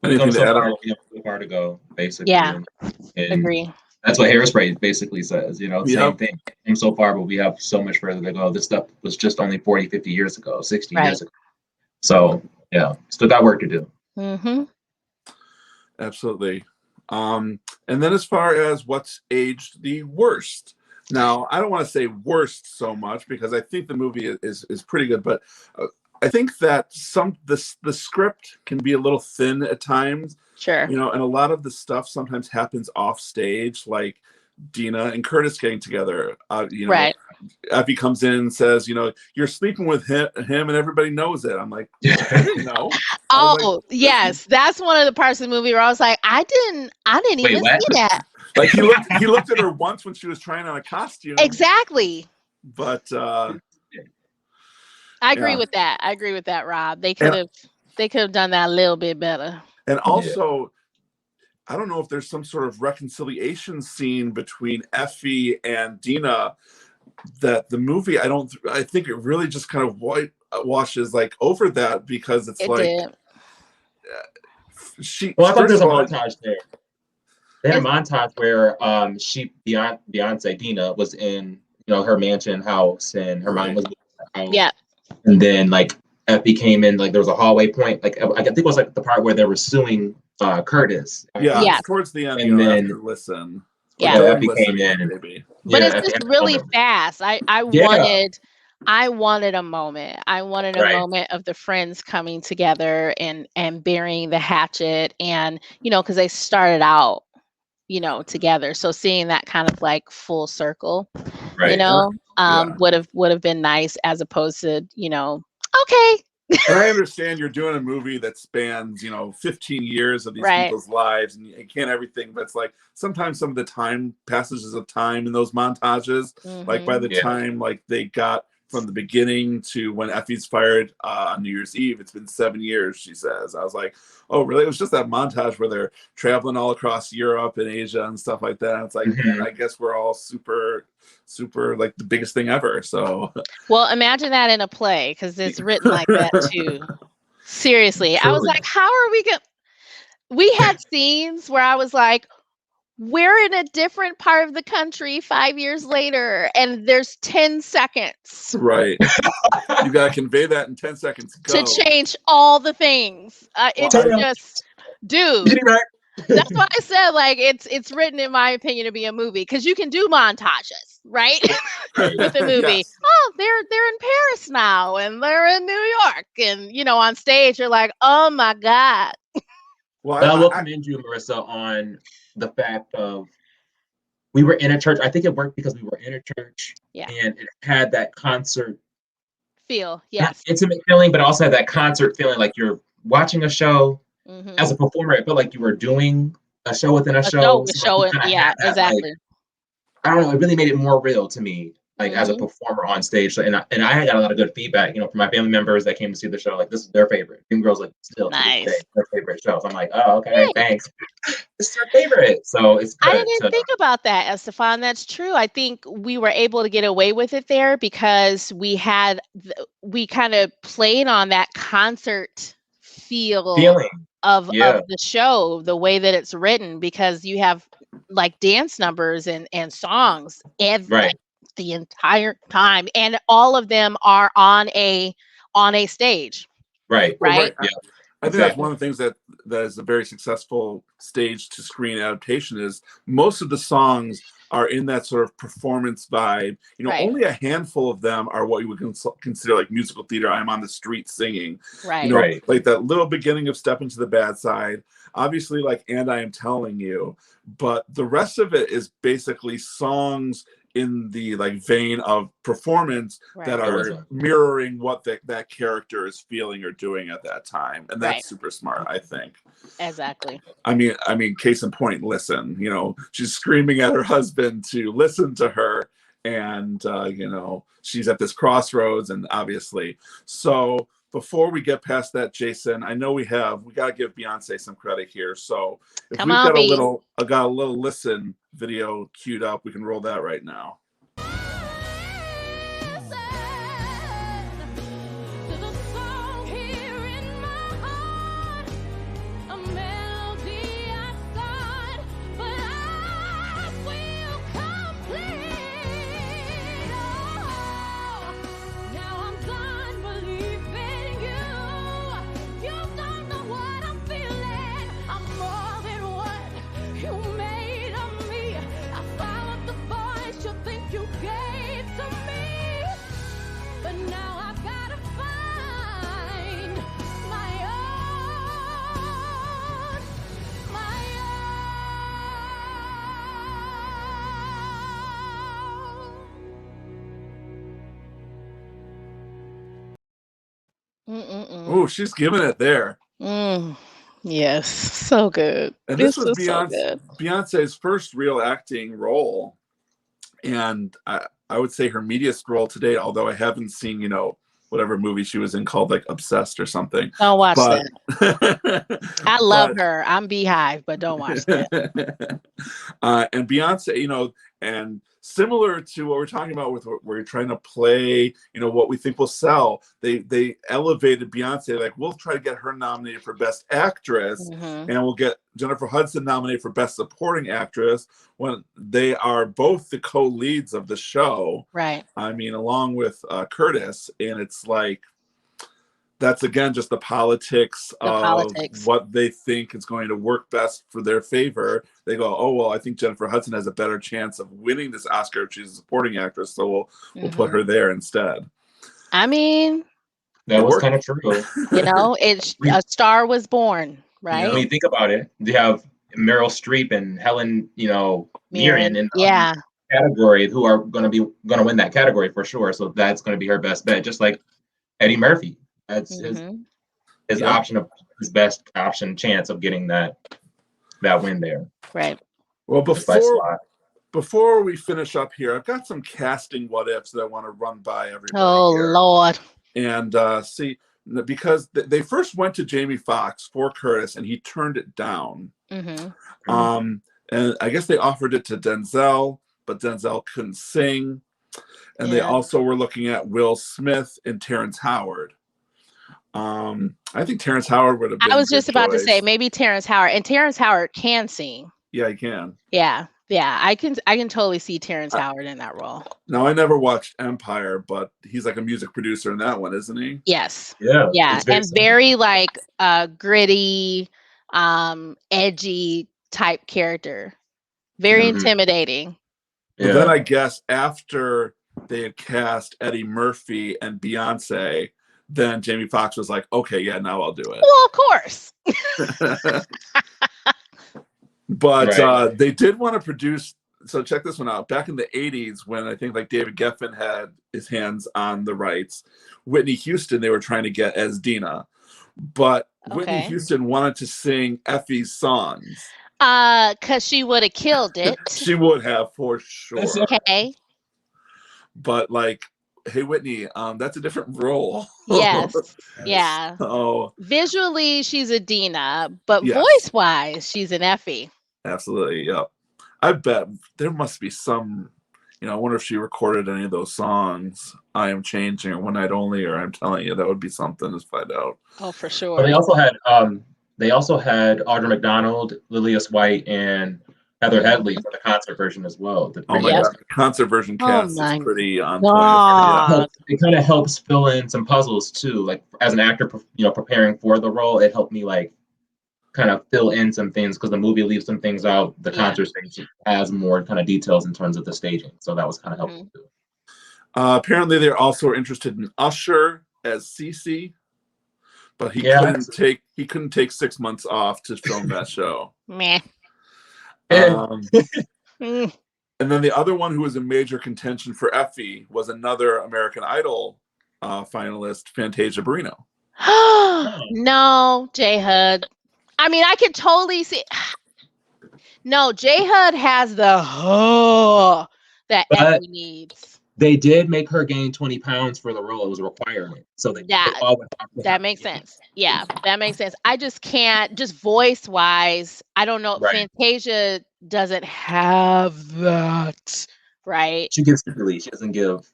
[SPEAKER 1] Anything to add on?
[SPEAKER 3] We have so far to go, basically.
[SPEAKER 2] Yeah,
[SPEAKER 3] And
[SPEAKER 2] agree.
[SPEAKER 3] that's what Hairspray basically says,
[SPEAKER 1] Yep.
[SPEAKER 3] same thing. And so far, but we have so much further to go. This stuff was just only 40, 50 years ago, 60
[SPEAKER 2] Right.
[SPEAKER 3] years ago. So, yeah, still got work to do.
[SPEAKER 2] Mm-hmm.
[SPEAKER 1] Absolutely. And then as far as what's aged the worst, now I don't want to say worst so much because I think the movie is pretty good, but I think that the script can be a little thin at times.
[SPEAKER 2] Sure.
[SPEAKER 1] And a lot of the stuff sometimes happens off stage, like Deena and Curtis getting together.
[SPEAKER 2] Right.
[SPEAKER 1] Effie comes in and says, you're sleeping with him and everybody knows it. I'm like, I didn't know.
[SPEAKER 2] Oh, yes. That's one of the parts of the movie where I was like, I didn't
[SPEAKER 3] Wait,
[SPEAKER 2] even
[SPEAKER 3] what?
[SPEAKER 2] see that.
[SPEAKER 1] Like he looked at her once when she was trying on a costume.
[SPEAKER 2] Exactly.
[SPEAKER 1] But
[SPEAKER 2] I agree
[SPEAKER 1] Yeah.
[SPEAKER 2] with that. I agree with that, Rob. They could have done that a little bit better.
[SPEAKER 1] and also, I don't know if there's some sort of reconciliation scene between Effie and Deena that the movie, I think it really just kind of washes like over that because it's
[SPEAKER 2] It
[SPEAKER 1] like
[SPEAKER 2] did.
[SPEAKER 3] Well, I thought
[SPEAKER 1] first
[SPEAKER 3] there was a
[SPEAKER 1] of all,
[SPEAKER 3] montage there. They had a montage where Beyonce Deena was in her mansion house and her mom was in the house.
[SPEAKER 2] Yeah.
[SPEAKER 3] And then like Effie came in, like there was a hallway point, like I think it was like the part where they were suing Curtis.
[SPEAKER 2] Yeah.
[SPEAKER 1] towards the end,
[SPEAKER 3] And then-
[SPEAKER 1] after Listen.
[SPEAKER 2] Yeah.
[SPEAKER 3] So Effie came in and
[SPEAKER 1] Maybe.
[SPEAKER 2] But
[SPEAKER 3] yeah,
[SPEAKER 2] it's
[SPEAKER 3] at the
[SPEAKER 2] just
[SPEAKER 3] end,
[SPEAKER 2] really fast. I
[SPEAKER 3] Yeah.
[SPEAKER 2] wanted a moment. I wanted a
[SPEAKER 3] Right.
[SPEAKER 2] moment of the friends coming together and burying the hatchet, and because they started out together. So seeing that kind of like full circle,
[SPEAKER 3] right.
[SPEAKER 1] Yeah.
[SPEAKER 2] would have been nice as opposed to okay.
[SPEAKER 1] And I understand you're doing a movie that spans 15 years of these
[SPEAKER 2] Right.
[SPEAKER 1] people's lives, and you can't everything, but it's like sometimes some of the passages of time in those montages, like by the
[SPEAKER 3] Yeah.
[SPEAKER 1] time like they got from the beginning to when Effie's fired on New Year's Eve, it's been 7 years, she says. I was like, oh really? It was just that montage where they're traveling all across Europe and Asia and stuff like that. It's like, man, I guess we're all super like the biggest thing ever. So
[SPEAKER 2] Well, imagine that in a play because it's written like that too. Seriously, I was
[SPEAKER 1] Truly.
[SPEAKER 2] like, how are we going? We had scenes where I was like, we're in a different part of the country 5 years later, and there's 10 seconds
[SPEAKER 1] right. You gotta convey that in 10 seconds. Go.
[SPEAKER 2] to change all the things. It's
[SPEAKER 3] Turn around.
[SPEAKER 2] just, dude.
[SPEAKER 3] Getting right.
[SPEAKER 2] That's why I said like it's written in my opinion to be a movie because you can do montages, right? With a movie.
[SPEAKER 1] Yes.
[SPEAKER 2] Oh, they're in Paris now and they're in New York. And on stage you're like, oh my God.
[SPEAKER 1] Well,
[SPEAKER 3] But I will commend you, Marissa, on the fact of we were in a church. I think it worked because we were in a church
[SPEAKER 2] Yeah.
[SPEAKER 3] and it had that concert
[SPEAKER 2] Feel,
[SPEAKER 3] not
[SPEAKER 2] yes.
[SPEAKER 3] intimate feeling, but also had that concert feeling like you're watching a show.
[SPEAKER 2] Mhm.
[SPEAKER 3] As a performer, it felt like you were doing a show within a
[SPEAKER 2] A
[SPEAKER 3] show.
[SPEAKER 2] show,
[SPEAKER 3] So like, you kinda
[SPEAKER 2] yeah,
[SPEAKER 3] had that, like,
[SPEAKER 2] exactly.
[SPEAKER 3] I don't know, it really made it more real to me, like as a
[SPEAKER 2] Mhm.
[SPEAKER 3] performer on stage. So, and I got a lot of good feedback, from my family members that came to see the show. Like, this is their favorite. Dreamgirls, like, still to this day,
[SPEAKER 2] Nice.
[SPEAKER 3] their favorite show. So I'm like, oh, okay,
[SPEAKER 2] Yay.
[SPEAKER 3] thanks. This is their favorite. So it's
[SPEAKER 2] I
[SPEAKER 3] good
[SPEAKER 2] didn't
[SPEAKER 3] to
[SPEAKER 2] think about that, Este'Fan. That's true. I think we were able to get away with it there because we kind of played on that concert feel
[SPEAKER 3] feeling.
[SPEAKER 2] of
[SPEAKER 3] Yeah,
[SPEAKER 2] the show, the way that it's written, because you have like dance numbers and songs
[SPEAKER 3] right,
[SPEAKER 2] the entire time, and all of them are on a stage,
[SPEAKER 3] right.
[SPEAKER 1] Well,
[SPEAKER 2] right?
[SPEAKER 1] right.
[SPEAKER 3] Yeah,
[SPEAKER 1] I think that's
[SPEAKER 3] exactly.
[SPEAKER 1] one of the things that is a very successful stage to screen adaptation is most of the songs are in that sort of performance vibe.
[SPEAKER 2] Right.
[SPEAKER 1] Only a handful of them are what you would consider like musical theater. I'm on the street singing.
[SPEAKER 2] Right.
[SPEAKER 3] Right.
[SPEAKER 1] Like that little beginning of Step Into the Bad Side. Obviously, like And I Am Telling You, but the rest of it is basically songs in the like vein of performance that
[SPEAKER 2] Right.
[SPEAKER 1] are
[SPEAKER 3] Tourism.
[SPEAKER 1] mirroring what that character is feeling or doing at that time, and that's
[SPEAKER 2] Right.
[SPEAKER 1] super smart, I think.
[SPEAKER 2] Exactly.
[SPEAKER 1] I mean, case in point, Listen. She's screaming at her husband to listen to her, and she's at this crossroads, and obviously. So before we get past that, Jason, I know we got to give Beyonce some credit here. So if
[SPEAKER 2] Come
[SPEAKER 1] we've
[SPEAKER 2] on,
[SPEAKER 1] got
[SPEAKER 2] B.
[SPEAKER 1] I got a little Listen video queued up, we can roll that right now. Oh, she's giving it there.
[SPEAKER 2] Yes, so good.
[SPEAKER 1] And this
[SPEAKER 2] This
[SPEAKER 1] was
[SPEAKER 2] is so good.
[SPEAKER 1] Beyonce's first real acting role. And I would say her meatiest role to date, although I haven't seen, whatever movie she was in called like Obsessed or something.
[SPEAKER 2] Don't watch
[SPEAKER 1] But
[SPEAKER 2] that. I love her. I'm Beehive, but don't watch that.
[SPEAKER 1] And Beyonce, and similar to what we're talking about with where you're trying to play, what we think will sell, they elevated Beyonce. Like, we'll try to get her nominated for Best Actress,
[SPEAKER 2] Mhm.
[SPEAKER 1] and we'll get Jennifer Hudson nominated for Best Supporting Actress when they are both the co-leads of the show.
[SPEAKER 2] Right.
[SPEAKER 1] I mean, along with Curtis, and it's like, that's again just the politics of what they think is going to work best for their favor. They go, oh well, I think Jennifer Hudson has a better chance of winning this Oscar if she's a supporting actress, so we'll put her there instead.
[SPEAKER 2] I mean,
[SPEAKER 3] that was kind of true.
[SPEAKER 2] It's a star was born, right?
[SPEAKER 3] When you think about it, you have Meryl Streep and Helen, Mirren in the category who are going to win that category for sure. So that's going to be her best bet, just like Eddie Murphy. That's his option of his best option chance of getting that win there.
[SPEAKER 2] Right.
[SPEAKER 1] Well, before we finish up here, I've got some casting what ifs that I want to run by everybody.
[SPEAKER 2] Oh
[SPEAKER 1] here.
[SPEAKER 2] Lord.
[SPEAKER 1] And see, because they first went to Jamie Foxx for Curtis, and he turned it down. And I guess they offered it to Denzel, but Denzel couldn't sing. And they also were looking at Will Smith and Terrence Howard. I think Terrence Howard would have been.
[SPEAKER 2] I was just about to say maybe Terrence Howard, and Terrence Howard can sing.
[SPEAKER 1] Yeah, he can.
[SPEAKER 2] Yeah, I can totally see Terrence Howard in that role.
[SPEAKER 1] Now, I never watched Empire, but he's like a music producer in that one, isn't he?
[SPEAKER 2] Yes.
[SPEAKER 3] Yeah.
[SPEAKER 2] Yeah, and very like gritty, edgy type character. Very
[SPEAKER 3] Mhm.
[SPEAKER 2] intimidating.
[SPEAKER 1] But then
[SPEAKER 3] Yeah.
[SPEAKER 1] I guess after they had cast Eddie Murphy and Beyonce, then Jamie Foxx was like, okay, yeah, now I'll do
[SPEAKER 2] Well, of course.
[SPEAKER 1] it. But
[SPEAKER 3] Right.
[SPEAKER 1] they did want to produce. So check this one out. Back in the 80s, when I think like David Geffen had his hands on the rights, Whitney Houston, they were trying to get as Deena. But Whitney
[SPEAKER 2] Okay.
[SPEAKER 1] Houston wanted to sing Effie's songs.
[SPEAKER 2] Because she would have killed it.
[SPEAKER 1] She would have for sure.
[SPEAKER 2] Okay.
[SPEAKER 1] But like, hey Whitney, that's a different role.
[SPEAKER 2] Yes. Yeah.
[SPEAKER 1] So
[SPEAKER 2] Visually, she's a Deena, but
[SPEAKER 1] Yes.
[SPEAKER 2] voice-wise, she's an Effie.
[SPEAKER 1] absolutely, yeah. I bet there must be some. I wonder if she recorded any of those songs. I Am Changing, or One Night Only, or I'm Telling You. That would be something to find out.
[SPEAKER 2] Oh, for
[SPEAKER 3] But
[SPEAKER 2] sure.
[SPEAKER 3] they also had Audra McDonald, Lillias White, and Heather Headley for the concert version as well. The
[SPEAKER 1] Oh my
[SPEAKER 2] Yep.
[SPEAKER 1] god, the concert version
[SPEAKER 2] Oh
[SPEAKER 1] cast
[SPEAKER 2] my
[SPEAKER 1] is pretty on
[SPEAKER 2] God.
[SPEAKER 1] point.
[SPEAKER 3] It kind of helps fill in some puzzles too. Like as an actor, preparing for the role, it helped me like kind of fill in some things because the movie leaves some things out. The
[SPEAKER 2] Yeah.
[SPEAKER 3] concert stage has more kind of details in terms of the staging, so that was kind of helpful too.
[SPEAKER 1] Apparently, they're also interested in Usher as Cece, but he
[SPEAKER 3] Yeah.
[SPEAKER 1] couldn't take 6 months off to film that show.
[SPEAKER 2] Meh.
[SPEAKER 1] Um,
[SPEAKER 2] Mm.
[SPEAKER 1] and then the other one who was a major contention for Effie was another American Idol finalist, Fantasia Barrino.
[SPEAKER 2] No, J Hud. I mean, I can totally see. No, J Hud has the that
[SPEAKER 3] But-
[SPEAKER 2] Effie needs.
[SPEAKER 3] They did make her gain 20 pounds for the role. It was a requirement, so they all would have to
[SPEAKER 2] That
[SPEAKER 3] have
[SPEAKER 2] makes
[SPEAKER 3] it.
[SPEAKER 2] sense. Yeah, that makes sense. I just can't, just voice wise, I don't know.
[SPEAKER 3] Right.
[SPEAKER 2] Fantasia doesn't have that, right?
[SPEAKER 3] She gives Billy. She doesn't give,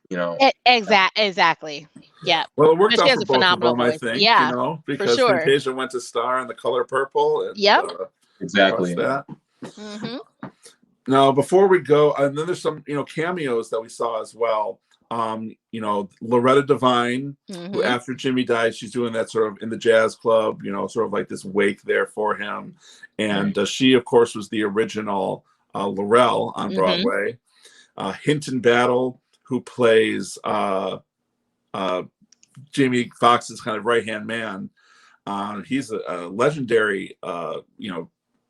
[SPEAKER 2] Exactly. Yeah.
[SPEAKER 1] Well, it worked
[SPEAKER 2] But she
[SPEAKER 1] out
[SPEAKER 2] has
[SPEAKER 1] for
[SPEAKER 2] a
[SPEAKER 1] both of
[SPEAKER 2] phenomenal
[SPEAKER 1] them, I
[SPEAKER 2] voice.
[SPEAKER 1] think.
[SPEAKER 2] Yeah,
[SPEAKER 1] because
[SPEAKER 2] sure.
[SPEAKER 1] Fantasia went to star in The Color Purple. And,
[SPEAKER 2] Yep.
[SPEAKER 3] exactly.
[SPEAKER 1] That.
[SPEAKER 2] Hmm.
[SPEAKER 1] Now, before we go, and then there's some, cameos that we saw as well. Loretta Devine, who after Jimmy died, she's doing that sort of in the jazz club, sort of like this wake there for him. And she, of course, was the original Laurel on Broadway. Hinton Battle, who plays Jamie Foxx's kind of right-hand man. He's a legendary,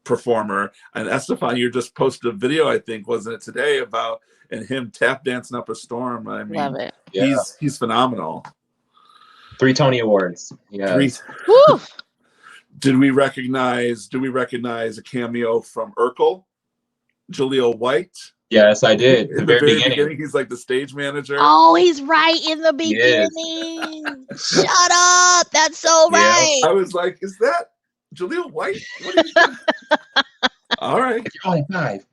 [SPEAKER 1] performer. And Este'Fan, you just posted a video, I think, wasn't it today, about and him tap dancing up a storm. I mean,
[SPEAKER 2] Love it.
[SPEAKER 1] He's phenomenal.
[SPEAKER 3] 3 Tony Awards. Yes.
[SPEAKER 2] Woo!
[SPEAKER 1] Do we recognize a cameo from Urkel, Jaleel White?
[SPEAKER 3] Yes, I did.
[SPEAKER 1] In
[SPEAKER 3] The very beginning.
[SPEAKER 1] he's like the stage manager.
[SPEAKER 2] Oh, he's right in the
[SPEAKER 3] Yes.
[SPEAKER 2] beginning. Shut up. That's so
[SPEAKER 3] Yeah.
[SPEAKER 2] right.
[SPEAKER 1] I was like, is that Jaleel White? What are you doing? All right.
[SPEAKER 3] You're 5.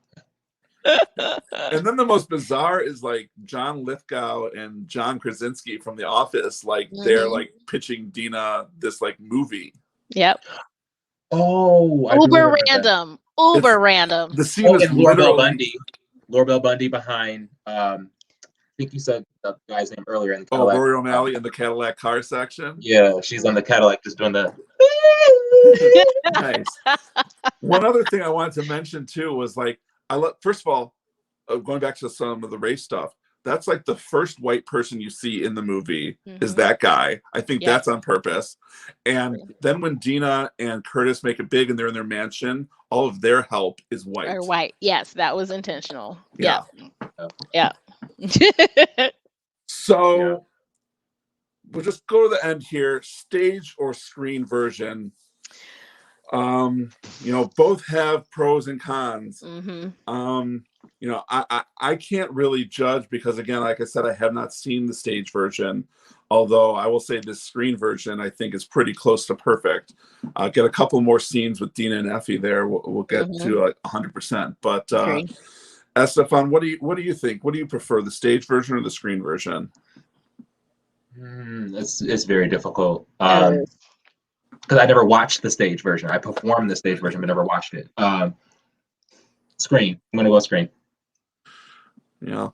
[SPEAKER 1] And then the most bizarre is like John Lithgow and John Krasinski from The Office. Like they're like pitching Deena this like movie.
[SPEAKER 2] Yep.
[SPEAKER 3] Oh, I do
[SPEAKER 2] Uber
[SPEAKER 3] remember that.
[SPEAKER 2] random. Uber random.
[SPEAKER 1] The scene is
[SPEAKER 3] And Laura Bell
[SPEAKER 1] literally.
[SPEAKER 3] Bundy behind. I think you said the guy's name earlier in the
[SPEAKER 1] Oh,
[SPEAKER 3] Cadillac.
[SPEAKER 1] Rory O'Malley in the Cadillac car section.
[SPEAKER 3] Yeah, she's on the Cadillac just doing the.
[SPEAKER 1] Nice. One other thing I wanted to mention too was like first of all, going back to some of the race stuff. That's like the first white person you see in the movie is that guy. I think that's on purpose. And then when Deena and Curtis make it big and they're in their mansion, all of their help is white.
[SPEAKER 2] Or white. Yes, that was intentional.
[SPEAKER 1] Yeah.
[SPEAKER 2] Yeah.
[SPEAKER 1] So we'll just go to the end here. Stage or screen version. Both have pros and cons. I can't really judge because, again, like I said, I have not seen the stage version. Although I will say this screen version, I think, is pretty close to perfect. Get a couple more scenes with Deena and Effie there. We'll get to 100%. But Este'Fan, what do you think? What do you prefer, the stage version or the screen version?
[SPEAKER 3] It's very difficult. Because I never watched the stage version. I performed the stage version, but never watched it. Screen. I'm gonna go screen.
[SPEAKER 1] Yeah.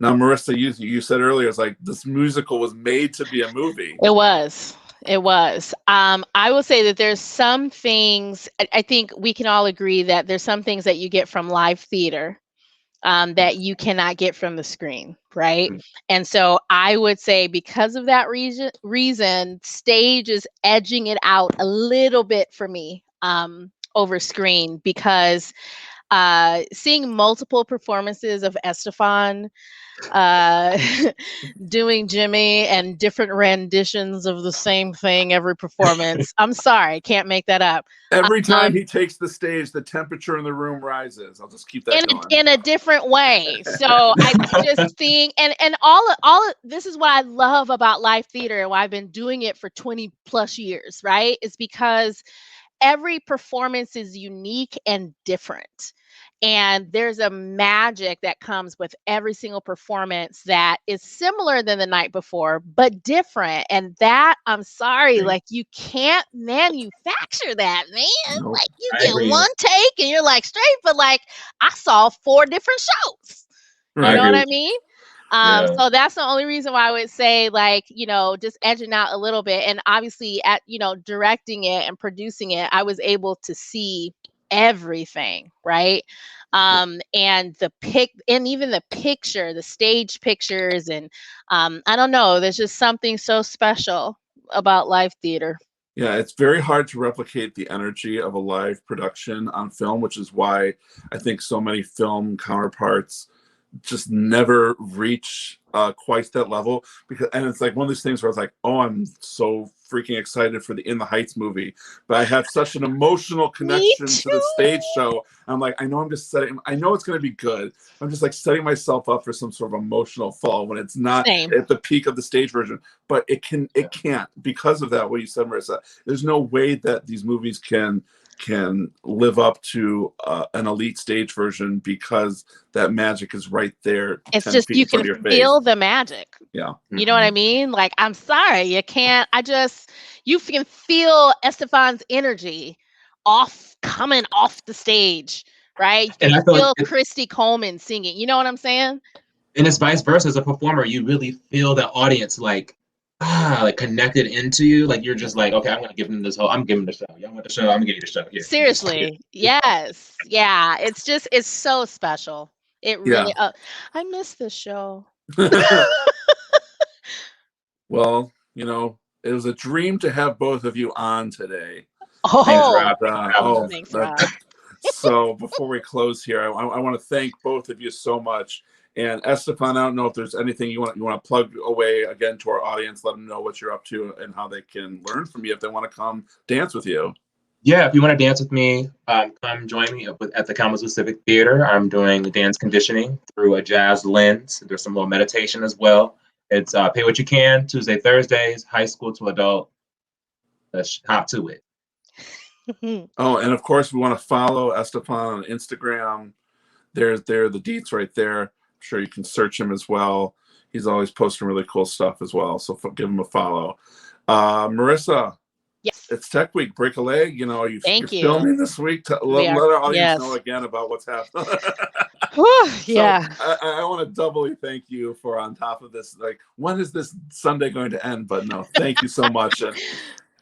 [SPEAKER 1] Now, Marissa, you said earlier, it's like this musical was made to be a movie.
[SPEAKER 2] It was. It was. I will say that there's some things, I think we can all agree that there's some things that you get from live theater that you cannot get from the screen, right? And so I would say because of that reason, stage is edging it out a little bit for me over screen, because seeing multiple performances of Este'Fan uh, doing Jimmy and different renditions of the same thing every performance. I'm sorry, can't make that up.
[SPEAKER 1] Every time he takes the stage, the temperature in the room rises. I'll just keep that going.
[SPEAKER 2] In a different way. So I just think, and all this is what I love about live theater and why I've been doing it for 20 plus years, right? Is because every performance is unique and different. And there's a magic that comes with every single performance that is similar than the night before, but different. And that, I'm sorry, like you can't manufacture that, man.
[SPEAKER 1] Nope.
[SPEAKER 2] Like you
[SPEAKER 3] I
[SPEAKER 2] get
[SPEAKER 3] agree.
[SPEAKER 2] one take and you're like straight, but like I saw 4 different shows. You
[SPEAKER 1] Right.
[SPEAKER 2] know what I
[SPEAKER 3] agree
[SPEAKER 2] mean?
[SPEAKER 3] Yeah.
[SPEAKER 2] So that's the only reason why I would say, like, just edging out a little bit. And obviously at, directing it and producing it, I was able to see everything, right? And even the picture, the stage pictures, and I don't know, there's just something so special about live theater.
[SPEAKER 1] Yeah, it's very hard to replicate the energy of a live production on film, which is why I think so many film counterparts just never reach quite that level, and it's like one of these things where I was like, oh, I'm so freaking excited for the In the Heights movie, but I have such an emotional connection to the stage show. I'm like, I know I know it's going to be good. I'm just like setting myself up for some sort of emotional fall when it's not at the peak of the stage version, but it can't, because of that, what you said, Marissa. There's no way that these movies can live up to an elite stage version, because that magic is right there.
[SPEAKER 2] It's just, you can feel the magic.
[SPEAKER 1] Yeah.
[SPEAKER 2] You know what I mean? Like, I'm sorry, you can't, you can feel Estefan's energy coming off the stage, right? You
[SPEAKER 3] And
[SPEAKER 2] can
[SPEAKER 3] I feel
[SPEAKER 2] feel
[SPEAKER 3] like
[SPEAKER 2] Christy Coleman singing. You know what I'm saying?
[SPEAKER 3] And it's vice versa. As a performer, you really feel the audience like connected into you. Like you're just like, okay, I'm gonna give them this whole. I'm giving the show. Y'all want the show? I'm gonna give you the show. Here.
[SPEAKER 2] Seriously, yes, yeah. It's so special. It really. I miss this show.
[SPEAKER 1] Well, it was a dream to have both of you on today.
[SPEAKER 2] Thanks, Rob.
[SPEAKER 1] So before we close here, I want to thank both of you so much. And Este'Fan, I don't know if there's anything you want to plug away again to our audience. Let them know what you're up to and how they can learn from you if they want to come dance with you.
[SPEAKER 3] Yeah, if you want to dance with me, come join me at the Kalamazoo Civic Theater. I'm doing dance conditioning through a jazz lens. There's some little meditation as well. It's pay what you can, Tuesday, Thursdays, high school to adult. Let's hop to it.
[SPEAKER 1] Oh, and of course, we want to follow Este'Fan on Instagram. There, the deets right there. I'm sure you can search him as well. He's always posting really cool stuff as well. So give him a follow. Marissa.
[SPEAKER 2] Yes.
[SPEAKER 1] It's Tech Week. Break a leg. You're filming this week. Let our audience know again about what's happening.
[SPEAKER 2] Yeah.
[SPEAKER 1] So I want to doubly thank you for, on top of this, like, when is this Sunday going to end? But no, thank you so much. And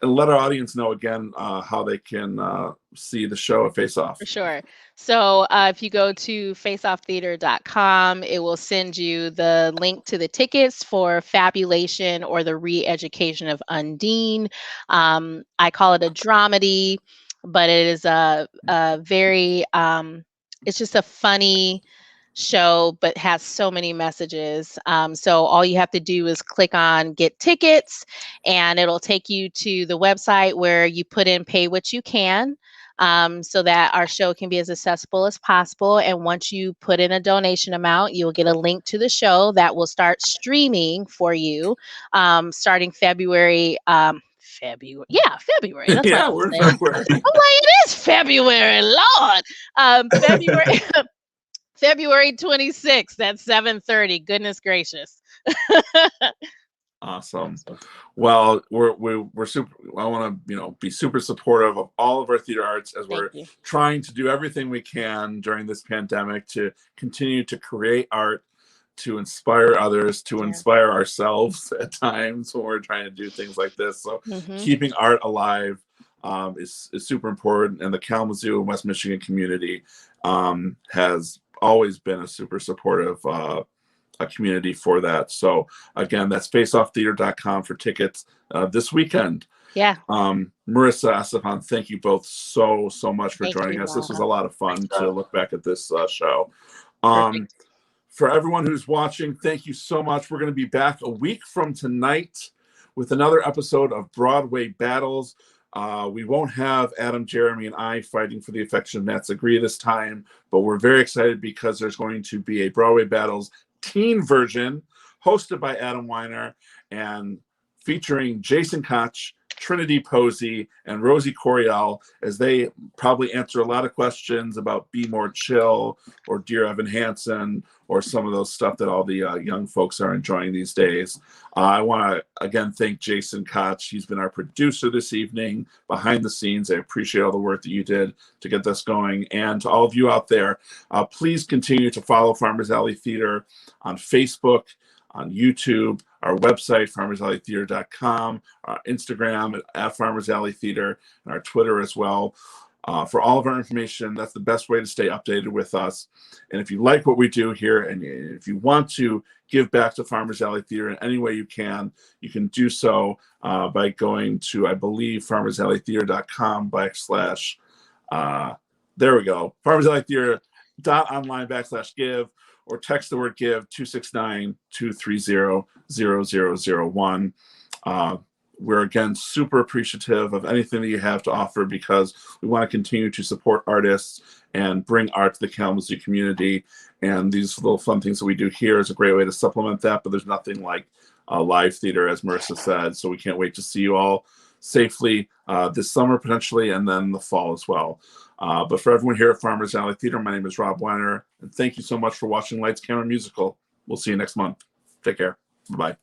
[SPEAKER 1] let our audience know again how they can see the show at Face Off.
[SPEAKER 2] For sure. So if you go to faceofftheater.com, it will send you the link to the tickets for Fabulation, or the Re-Education of Undine. I call it a dramedy, but it is a very, it's just a funny show, but has so many messages. So all you have to do is click on Get Tickets, and it'll take you to the website where you put in Pay What You Can, so that our show can be as accessible as possible. And once you put in a donation amount, you'll get a link to the show that will start streaming for you starting February. February. That's
[SPEAKER 1] yeah, we're in February.
[SPEAKER 2] I'm like, it is February, Lord. February 26th at 7:30. Goodness gracious.
[SPEAKER 1] Awesome. Well, we're super. I want to be super supportive of all of our theater arts as we're trying to do everything we can during this pandemic to continue to create art to inspire others, to
[SPEAKER 2] Yeah.
[SPEAKER 1] inspire ourselves at times when we're trying to do things like this. So keeping art alive is super important. And the Kalamazoo and West Michigan community has always been a super supportive a community for that. So again, that's faceofftheater.com for tickets this weekend.
[SPEAKER 2] Yeah.
[SPEAKER 1] Marissa, Este'Fan, thank you both so much for
[SPEAKER 2] Thank
[SPEAKER 1] joining
[SPEAKER 2] you,
[SPEAKER 1] us. This was
[SPEAKER 2] Rob.
[SPEAKER 1] a lot of fun to look back at this show.
[SPEAKER 2] Perfect.
[SPEAKER 1] For everyone who's watching, thank you so much. We're going to be back a week from tonight with another episode of Broadway Battles. We won't have Adam, Jeremy, and I fighting for the affection of Nats Agree this time, but we're very excited because there's going to be a Broadway Battles teen version hosted by Adam Weiner and featuring Jason Koch, Trinity Posey, and Rosie Coriel as they probably answer a lot of questions about Be More Chill or Dear Evan Hansen or some of those stuff that all the young folks are enjoying these days. I want to, again, thank Jason Koch. He's been our producer this evening behind the scenes. I appreciate all the work that you did to get this going. And to all of you out there, please continue to follow Farmers Alley Theater on Facebook, on YouTube, our website, farmersalleytheater.com, our Instagram at Farmers Alley Theater, and our Twitter as well. For all of our information, that's the best way to stay updated with us. And if you like what we do here, and if you want to give back to Farmers Alley Theater in any way you can do so by going to, I believe, farmersalleytheater.com / there we go, farmersalleytheater.online /give, or text the word give 269-230-0001. We're again super appreciative of anything that you have to offer because we want to continue to support artists and bring art to the Kalamazoo community. And these little fun things that we do here is a great way to supplement that, but there's nothing like live theater, as Marissa said. So we can't wait to see you all safely this summer potentially, and then the fall as well. But for everyone here at Farmers Alley Theater, my name is Rob Weiner, and thank you so much for watching Lights, Camera, Musical. We'll see you next month. Take care. Bye-bye.